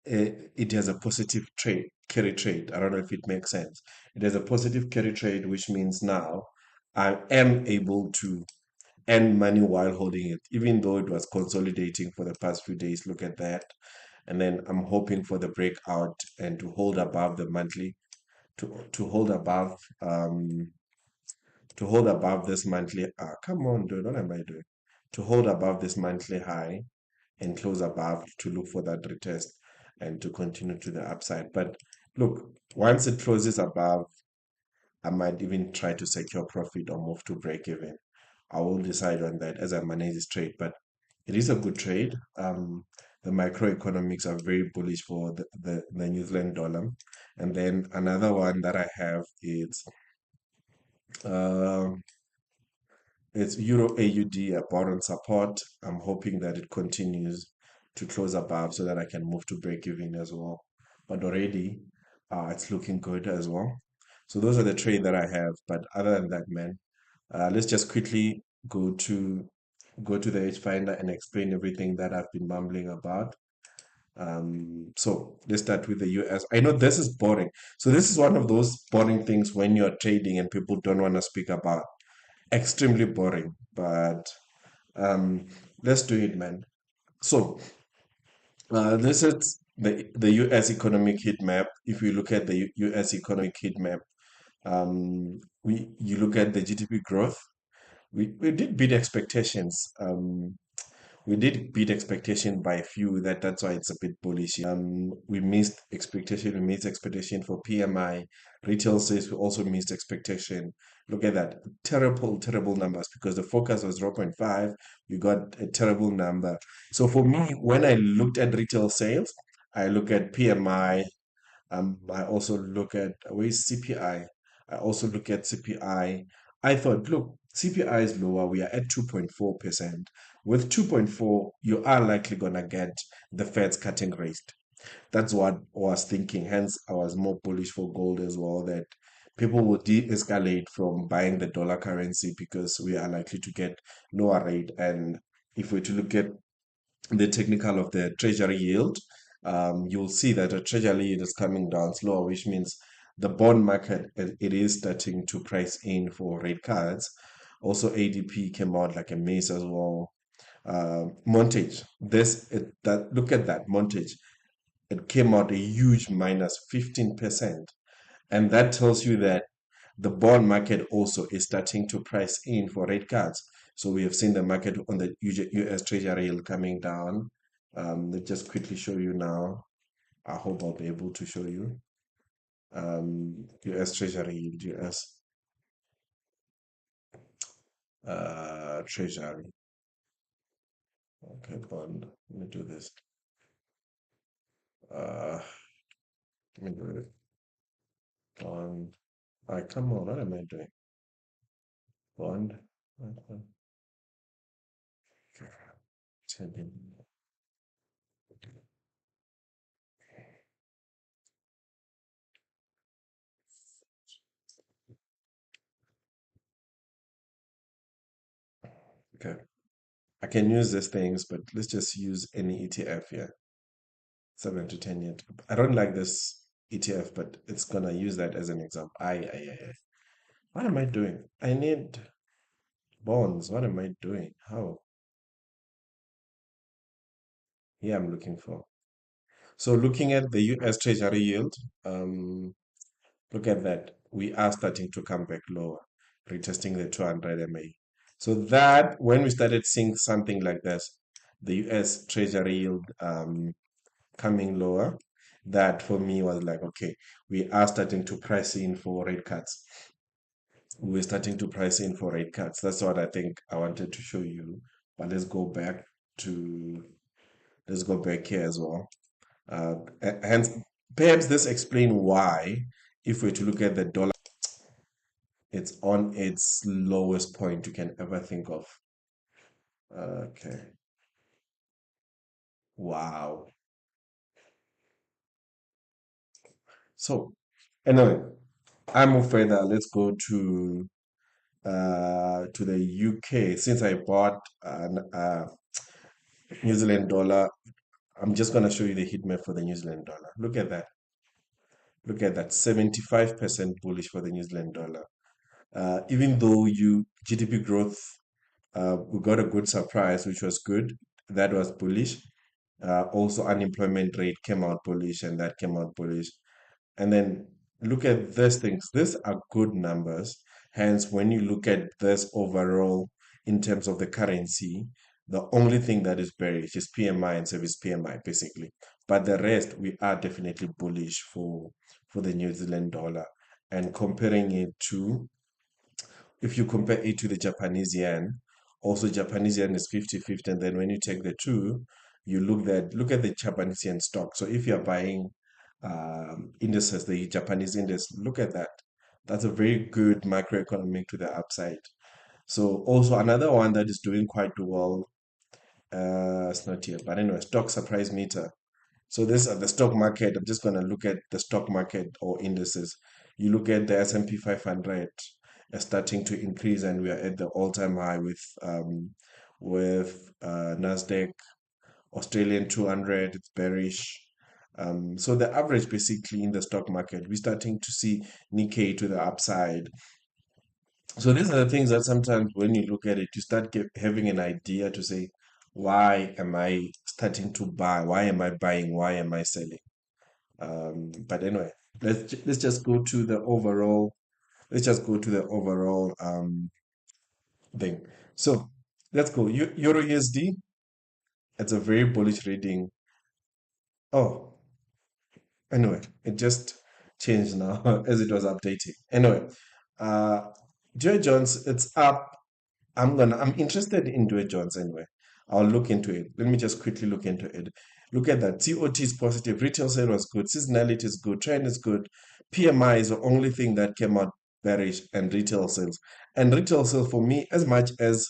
it has a positive trade carry trade. I don't know if it makes sense. It has a positive carry trade, which means now I am able to earn money while holding it, even though it was consolidating for the past few days. Look at that. And then I'm hoping for the breakout and to hold above the monthly, to hold above to hold above this monthly. Come on, dude, what am I doing? To hold above this monthly high and close above to look for that retest and to continue to the upside. But look, once it closes above, I might even try to secure profit or move to break even. I will decide on that as I manage this trade. But it is a good trade. The microeconomics are very bullish for the New Zealand dollar. And then another one that I have is um it's Euro AUD, a bottom support. I'm hoping that it continues to close above so that I can move to break even as well. But already, it's looking good as well. So those are the trade that I have. But other than that, man, let's just quickly go to the H Finder and explain everything that I've been mumbling about. So let's start with the US. I know this is boring. So this is one of those boring things when you're trading and people don't want to speak about. Extremely boring, but um, let's do it, man. So this is the U.S. economic heat map. If you look at the U.S. economic heat map, we you look at the GDP growth. We did beat expectations. We did beat expectation by a few. That's why it's a bit bullish. We missed expectation. We missed expectation for PMI. Retail sales. We also missed expectation. Look at that. Terrible, terrible numbers because the focus was 0.5. We got a terrible number. So for me, when I looked at retail sales, I look at PMI. I also look at where is CPI. I also look at CPI. I thought, look, CPI is lower. We are at 2.4%. With 2.4, you are likely gonna get the Fed's cutting rate. That's what I was thinking. Hence, I was more bullish for gold as well, that people will de-escalate from buying the dollar currency because we are likely to get lower rate. And if we're to look at the technical of the treasury yield, you'll see that the treasury yield is coming down slower, which means the bond market it is starting to price in for rate cuts. Also, ADP came out like a mace as well. Montage, that look at that Montage. It came out a huge minus 15%, and that tells you that the bond market also is starting to price in for rate cuts. So we have seen the market on the US Treasury yield coming down. Let's just quickly show you now. I hope I'll be able to show you. US Treasury yield, US Treasury. Okay, bond. Let me do this. Let me do it. Bond. Come on, what am I doing? Bond. Okay. Okay. I can use these things, but let's just use any ETF here. 7 to 10 year. I don't like this ETF, but it's gonna use that as an example. I. What am I doing? I need bonds. What am I doing? How? Here I'm looking for. So looking at the US Treasury yield, um, look at that. We are starting to come back lower, retesting the 200 MA. So that when we started seeing something like this, the US Treasury yield coming lower, that for me was like, okay, we are starting to price in for rate cuts. We're starting to price in for rate cuts. That's what I think I wanted to show you. But to let's go back here as well. Hence, perhaps this explain why, if we're to look at the dollar, it's on its lowest point you can ever think of. Okay. Wow. So anyway, I move further. Let's go to the UK. Since I bought an New Zealand dollar, I'm just gonna show you the heat map for the New Zealand dollar. Look at that. Look at that. 75% bullish for the New Zealand dollar. Even though you GDP growth We got a good surprise, which was good. That was bullish. Also, unemployment rate came out bullish, and that came out bullish. And then look at these things. These are good numbers. Hence, when you look at this overall in terms of the currency, the only thing that is bearish is PMI and service PMI, basically. But the rest, we are definitely bullish for the New Zealand dollar. And comparing it to, if you compare it to the Japanese yen, also Japanese yen is 50-50. And then when you take the two, you look at the Japanese yen stock. So if you're buying indices, the Japanese index, look at that. That's a very good macroeconomic to the upside. So also another one that is doing quite well, it's not here, but anyway, stock surprise meter. So this is the stock market. I'm just going to look at the stock market or indices. You look at the S&P 500 starting to increase, and we are at the all-time high with Nasdaq, Australian 200. It's bearish. So the average basically in the stock market, we're starting to see Nikkei to the upside. So these are the things that sometimes when you look at it, you start having an idea to say, why am I starting to buy? Why am I buying? Why am I selling? But anyway, let's just go to the overall. Let's just go to the overall thing. So let's go. Euro USD. It's a very bullish reading. Oh, anyway, it just changed now as it was updating. Anyway, uh, Joy Jones, it's up. I'm interested in Joy Jones anyway. I'll look into it. Let me just quickly look into it. Look at that. TOT is positive. Retail sale was good. Seasonality is good. Trend is good. PMI is the only thing that came out bearish, and retail sales. And retail sales for me, as much as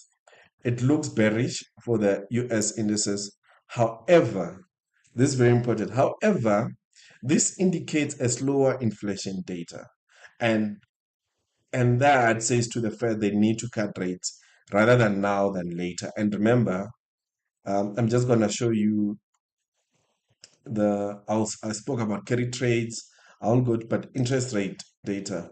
it looks bearish for the US indices, however, this is very important. However, this indicates a slower inflation data. And and that says to the Fed they need to cut rates rather than now than later. And remember, I'm just going to show you I spoke about carry trades. I'll go, but interest rate data.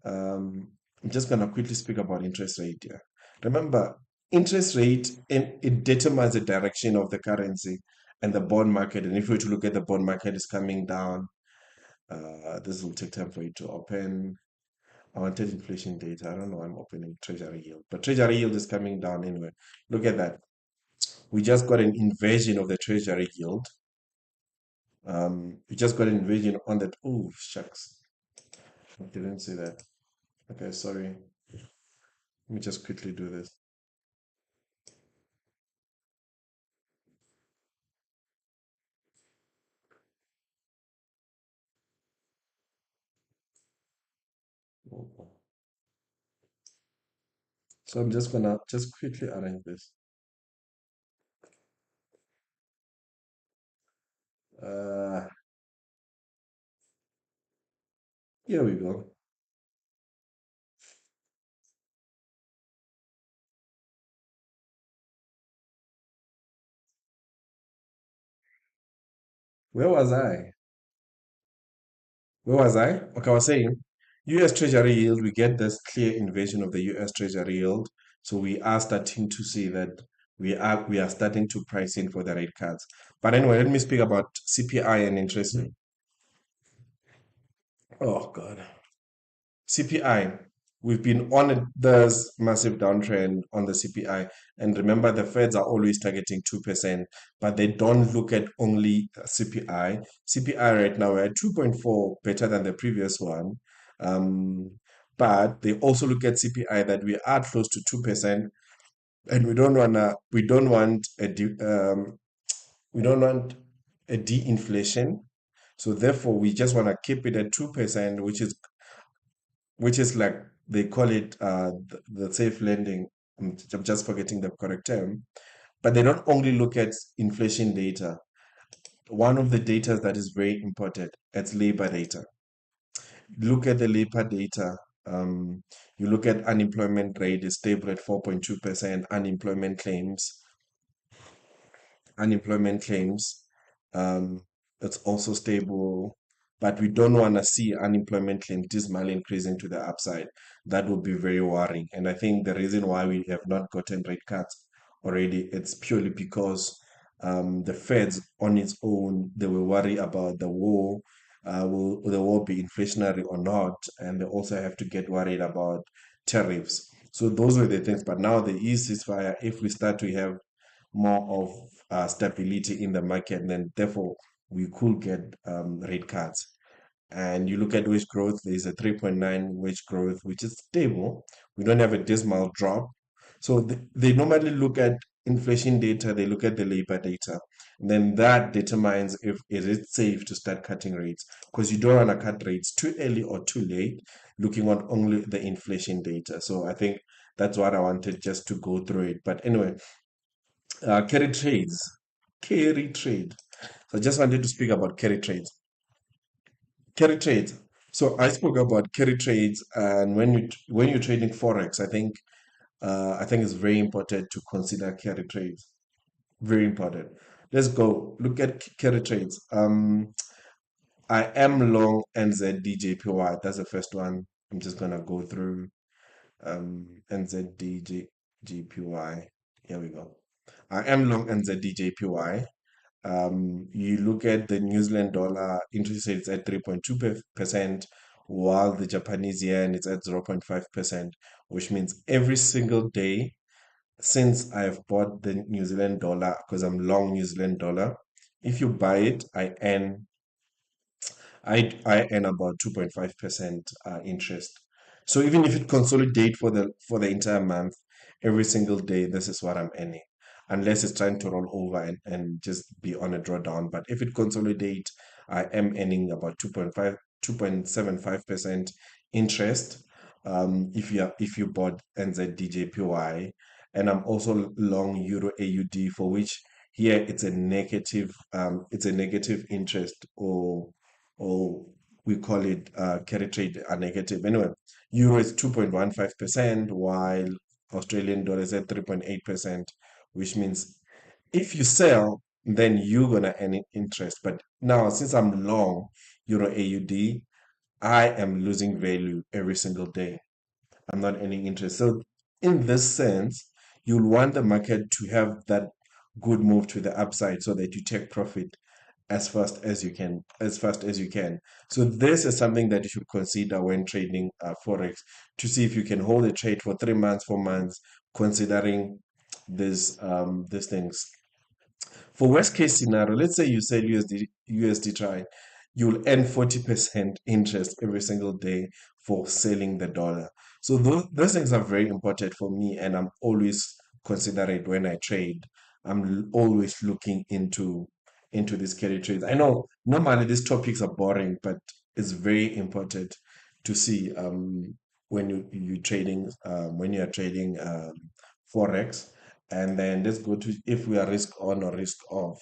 Um, I'm just going to quickly speak about interest rate here. Remember, interest rate, and it determines the direction of the currency and the bond market. And if we were to look at the bond market is coming down, this will take time for it to open. I wanted inflation data. I don't know. I'm opening treasury yield, but treasury yield is coming down anyway. Look at that. We just got an inversion of the treasury yield. We just got an inversion on that. Oh, shucks. I didn't see that. Okay, sorry. Let me just quickly do this. So I'm just gonna just quickly arrange this. Uh, Here we go. Where was I? Where was I? Okay, I was saying US Treasury yield, we get this clear invasion of the US Treasury yield. So we are starting to see that we are starting to price in for the rate cuts. But anyway, let me speak about CPI and interest rate. Oh God. CPI, we've been on this massive downtrend on the CPI. And remember, the Feds are always targeting 2%, but they don't look at only CPI. CPI right now, we're at 2.4, better than the previous one. Um, but they also look at CPI that we are close to 2%, and we don't want a de-inflation. So therefore, we just want to keep it at 2%, which is like they call it the safe lending. I'm just forgetting the correct term. But they don't only look at inflation data. One of the data that is very important, it's labor data. Look at the labor data. You look at unemployment rate is stable at 4.2%. Unemployment claims, it's also stable. but we don't want to see unemployment claims dismal increasing to the upside. That would be very worrying. And I think the reason why we have not gotten rate cuts already, it's purely because the Feds on its own, they were worried about the war. Will the war be inflationary or not? And they also have to get worried about tariffs. So those were the things. But now the east ceasefire, if we start to have more of stability in the market, then therefore we could get rate cuts. And you look at wage growth, there's a 3.9 wage growth, which is stable. We don't have a dismal drop. So they normally look at inflation data, they look at the labor data, and then that determines if it is safe to start cutting rates, because you don't want to cut rates too early or too late, looking at only the inflation data. So I think that's what I wanted just to go through it. But anyway, carry trades, carry trade. So I just wanted to speak about carry trades. Carry trades. So I spoke about carry trades, and when you're trading forex, I think it's very important to consider carry trades. Very important. Let's go look at carry trades. I am long NZDJPY. That's the first one. I'm just gonna go through NZDJPY. Here we go. I am long NZDJPY. You look at the New Zealand dollar interest rates at 3.2%, while the Japanese yen is at 0.5%, which means every single day since I've bought the New Zealand dollar, because I'm long New Zealand dollar, if you buy it, I earn about 2.5% interest. So even if it consolidate for the entire month, every single day, this is what I'm earning. Unless it's trying to roll over and just be on a drawdown. But if it consolidate, I am earning about 2.75% interest. If you bought NZDJPY, and I'm also long Euro AUD, for which here it's a negative interest, or we call it carry trade a negative. Anyway, euro is 2.15%, while Australian dollar is at 3.8%, which means if you sell, then you're gonna earn interest. But now, since I'm long euro AUD, I am losing value every single day. I'm not earning interest. So in this sense, you'll want the market to have that good move to the upside so that you take profit as fast as you can. So this is something that you should consider when trading forex, to see if you can hold a trade for 3 months, 4 months, considering these things. For worst case scenario, let's say you sell USD try, you'll earn 40% interest every single day for selling the dollar. So those things are very important for me, and I'm always consider it when I trade. Always looking into these carry trades. I know normally these topics are boring, but it's very important to see when you are trading forex. And then let's go to if we are risk on or risk off.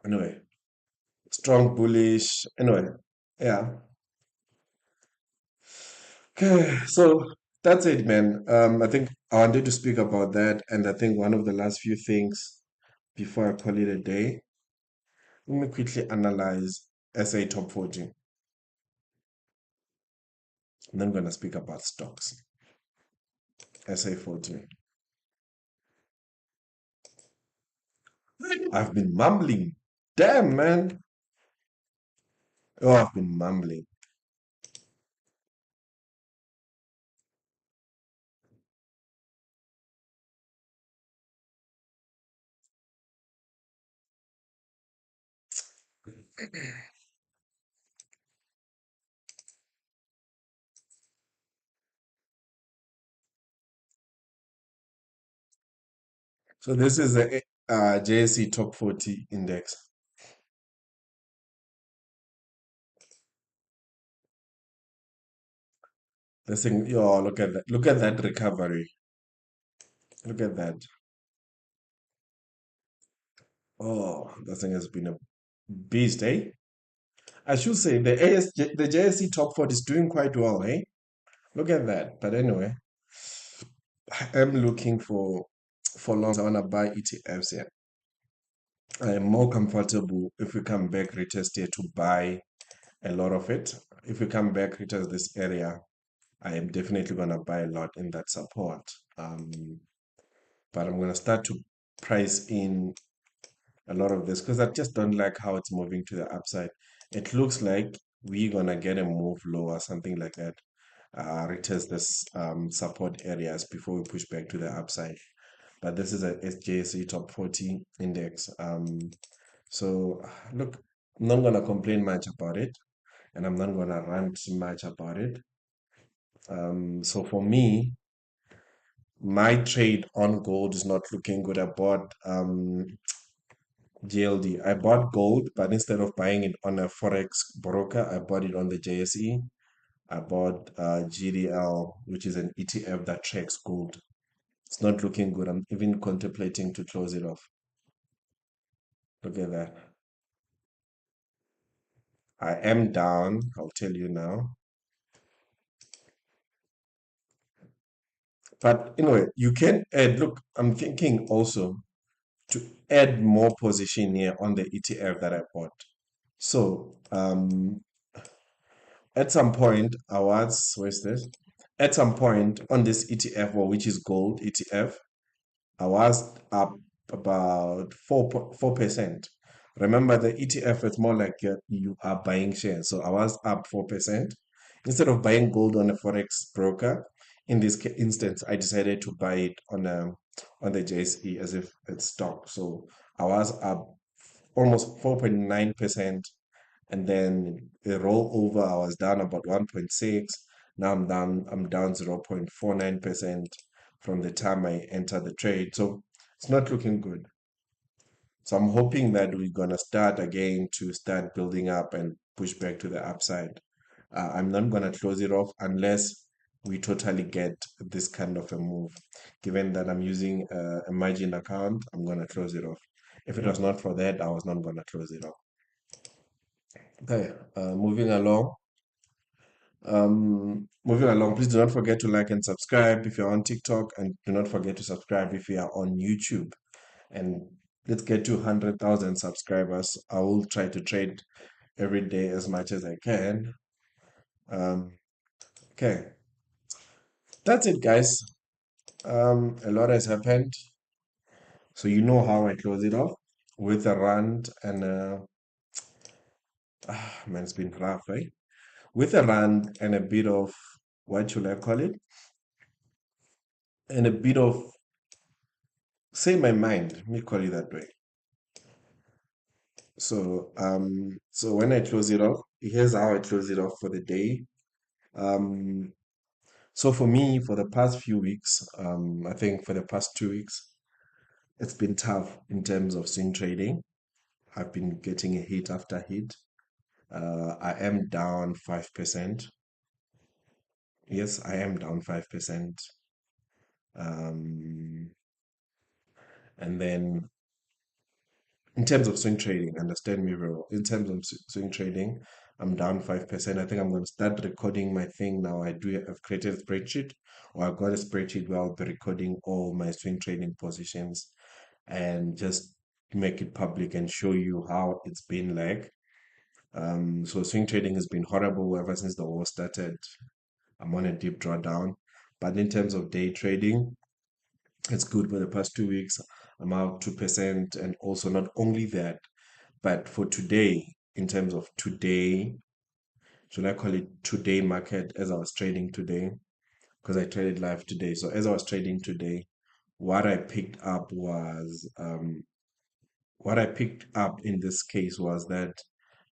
Anyway, strong bullish. Anyway, yeah. Okay, so that's it, man. I think I wanted to speak about that, and I think one of the last few things before I call it a day, let me quickly analyze SA top 40, and then I'm gonna speak about stocks. SA 40. I've been mumbling. Damn, man. Oh, I've been mumbling. So this is the JSE top 40 index. This thing, yo, look at that. Look at that recovery. Look at that. Oh, that thing has been a beast, eh? I should say the JSE top 40 is doing quite well, eh? Look at that. But anyway, I'm looking for longs. I wanna buy ETFs here. I am more comfortable if we come back retest here to buy a lot of it. If we come back retest this area, I am definitely gonna buy a lot in that support. But I'm gonna start to price in a lot of this because I just don't like how it's moving to the upside. It looks like we're gonna get a move lower, something like that. Retest this support areas before we push back to the upside. But this is a SJSE top 40 index. So look, I'm not gonna complain much about it, and I'm not gonna rant much about it. So for me, my trade on gold is not looking good. I bought GLD. I bought gold, but instead of buying it on a forex broker, I bought it on the JSE. I bought GDL, which is an ETF that tracks gold. It's not looking good. I'm even contemplating to close it off. Look at that. I am down. I'll tell you now. But anyway, you can add. Look, I'm thinking also to add more position here on the ETF that I bought. So at some point, where's this? At some point on this ETF, or which is gold ETF, I was up about 4%. Remember, the ETF is more like you are buying shares. So I was up 4%. Instead of buying gold on a forex broker, in this instance, I decided to buy it on the JSE as if it's stock. So I was up almost 4.9%, and then the rollover I was down about 1.6. Now I'm down 0.49% from the time I enter the trade. So it's not looking good. So I'm hoping that we're gonna start again to start building up and push back to the upside. I'm not gonna close it off unless we totally get this kind of a move. Given that I'm using a margin account, I'm gonna close it off. If it was not for that, I was not gonna close it off. Okay, moving along. Moving along, please do not forget to like and subscribe if you're on TikTok, and do not forget to subscribe if you are on YouTube. And let's get to 100,000 subscribers. I will try to trade every day as much as I can. Um, okay, that's it, guys. A lot has happened, so you know how I close it off with a rant and man, it's been rough, right? With a rant and a bit of what should I call it? And a bit of say my mind. Let me call it that way. So when I close it off, here's how I close it off for the day. Um, so for me, for the past few weeks, I think for the past 2 weeks, it's been tough in terms of swing trading. I've been getting a hit after hit. I am down 5%. Yes, I am down 5%. Um, and then in terms of swing trading, understand me well. In terms of swing trading, I'm down 5%. I think I'm going to start recording my thing now. I've created a spreadsheet, or I've got a spreadsheet where I'll be recording all my swing trading positions and just make it public and show you how it's been like. So swing trading has been horrible ever since the war started. I'm on a deep drawdown. But in terms of day trading, it's good for the past 2 weeks. I'm out 2%. And also, not only that, but for today, in terms of today, should I call it today market as I was trading today? Because I traded live today. So as I was trading today, what I picked up was what I picked up in this case was that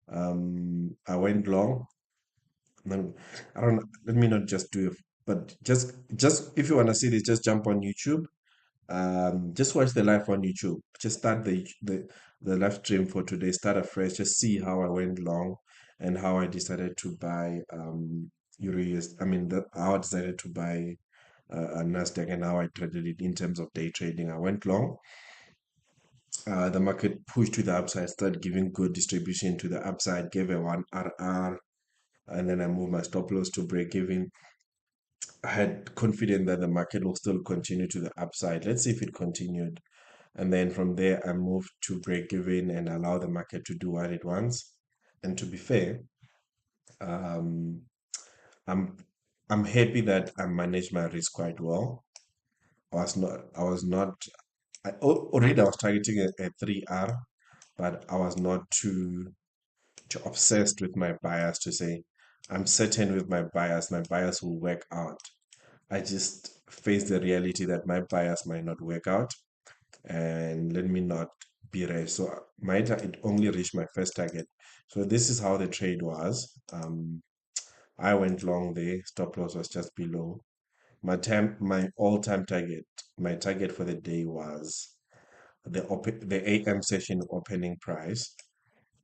I went long. Then I don't. Let me not just do it, but just if you want to see this, just jump on YouTube. Just watch the live on YouTube. Just start the live stream for today. Start afresh. Just see how I went long and how I decided to buy Euro I mean, how I decided to buy a Nasdaq and how I traded it in terms of day trading. I went long. The market pushed to the upside, started giving good distribution to the upside, gave a 1 RR, and then I moved my stop loss to break even. I had confidence that the market will still continue to the upside. Let's see if it continued. And then from there, I moved to break even and allow the market to do what it wants. And to be fair, um, I'm I'm happy that I managed my risk quite well. I was not already I was targeting a 3R, but I was not too obsessed with my bias to say I'm certain with my bias will work out. I just face the reality that my bias might not work out and let me not be rash. So it only reached my first target. So this is how the trade was. I went long there. Stop loss was just below. My all-time target, my target for the day was the AM session opening price.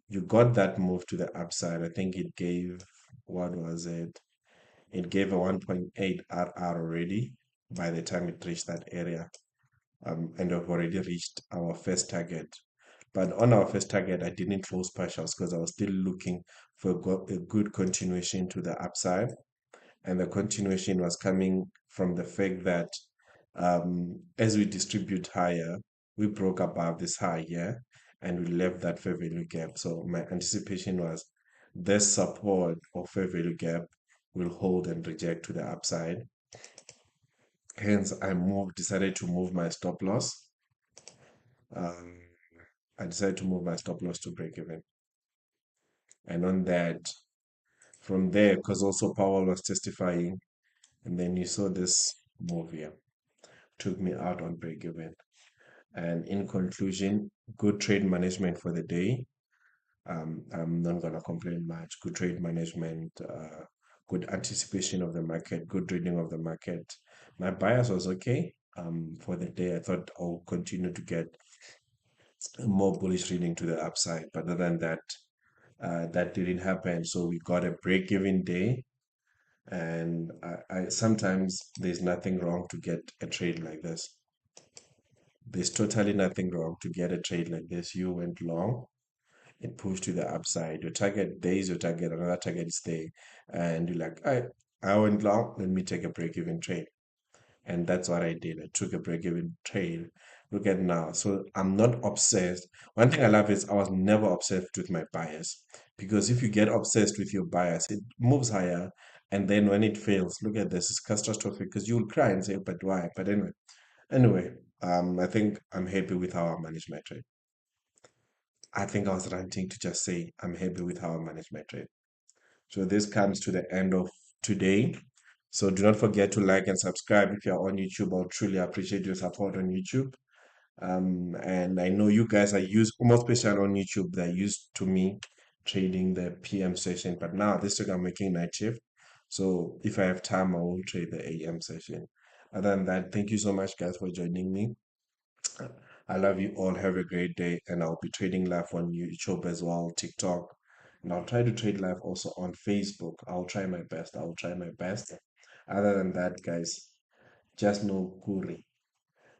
You got that move to the upside. I think it gave, what was it? It gave a 1.8 RR already by the time it reached that area. And we've already reached our first target. But on our first target, I didn't close partials because I was still looking for a good continuation to the upside. And the continuation was coming from the fact that as we distribute higher, we broke above this high here and we left that fair value gap. So my anticipation was this support or fair value gap will hold and reject to the upside. Hence, decided to move my stop loss. Um, I decided to move my stop loss to break even. And on that, from there, because also Powell was testifying, and then you saw this move here, took me out on break even. And in conclusion, good trade management for the day. I'm not gonna complain much. Good trade management, good anticipation of the market, good reading of the market. My bias was okay. For the day, I thought I'll continue to get more bullish reading to the upside, but other than that, that didn't happen. So we got a break-even day, and I sometimes there's nothing wrong to get a trade like this. There's totally nothing wrong to get a trade like this. You went long, it pushed to the upside. Your target there is your target, another target is there, and you're like, I went long, let me take a break-even trade. And that's what I did. I took a break-even trade. Look at now. So I'm not obsessed. One thing I love is I was never obsessed with my bias. Because if you get obsessed with your bias, it moves higher. And then when it fails, look at this, it's catastrophic because you'll cry and say, but why? But anyway, I think I'm happy with how I manage my trade. I think I was ranting to just say I'm happy with how I manage my trade. So this comes to the end of today. So do not forget to like and subscribe if you're on YouTube. I'll truly appreciate your support on YouTube. And I know you guys are used, more special on YouTube, they're used to me trading the PM session. But now this week I'm making night shift. So if I have time, I will trade the AM session. Other than that, thank you so much, guys, for joining me. I love you all. Have a great day. And I'll be trading live on YouTube as well, TikTok. And I'll try to trade live also on Facebook. I'll try my best. I'll try my best. Other than that, guys, just know Kuri.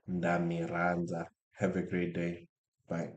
Ndami Ranza. Have a great day. Bye.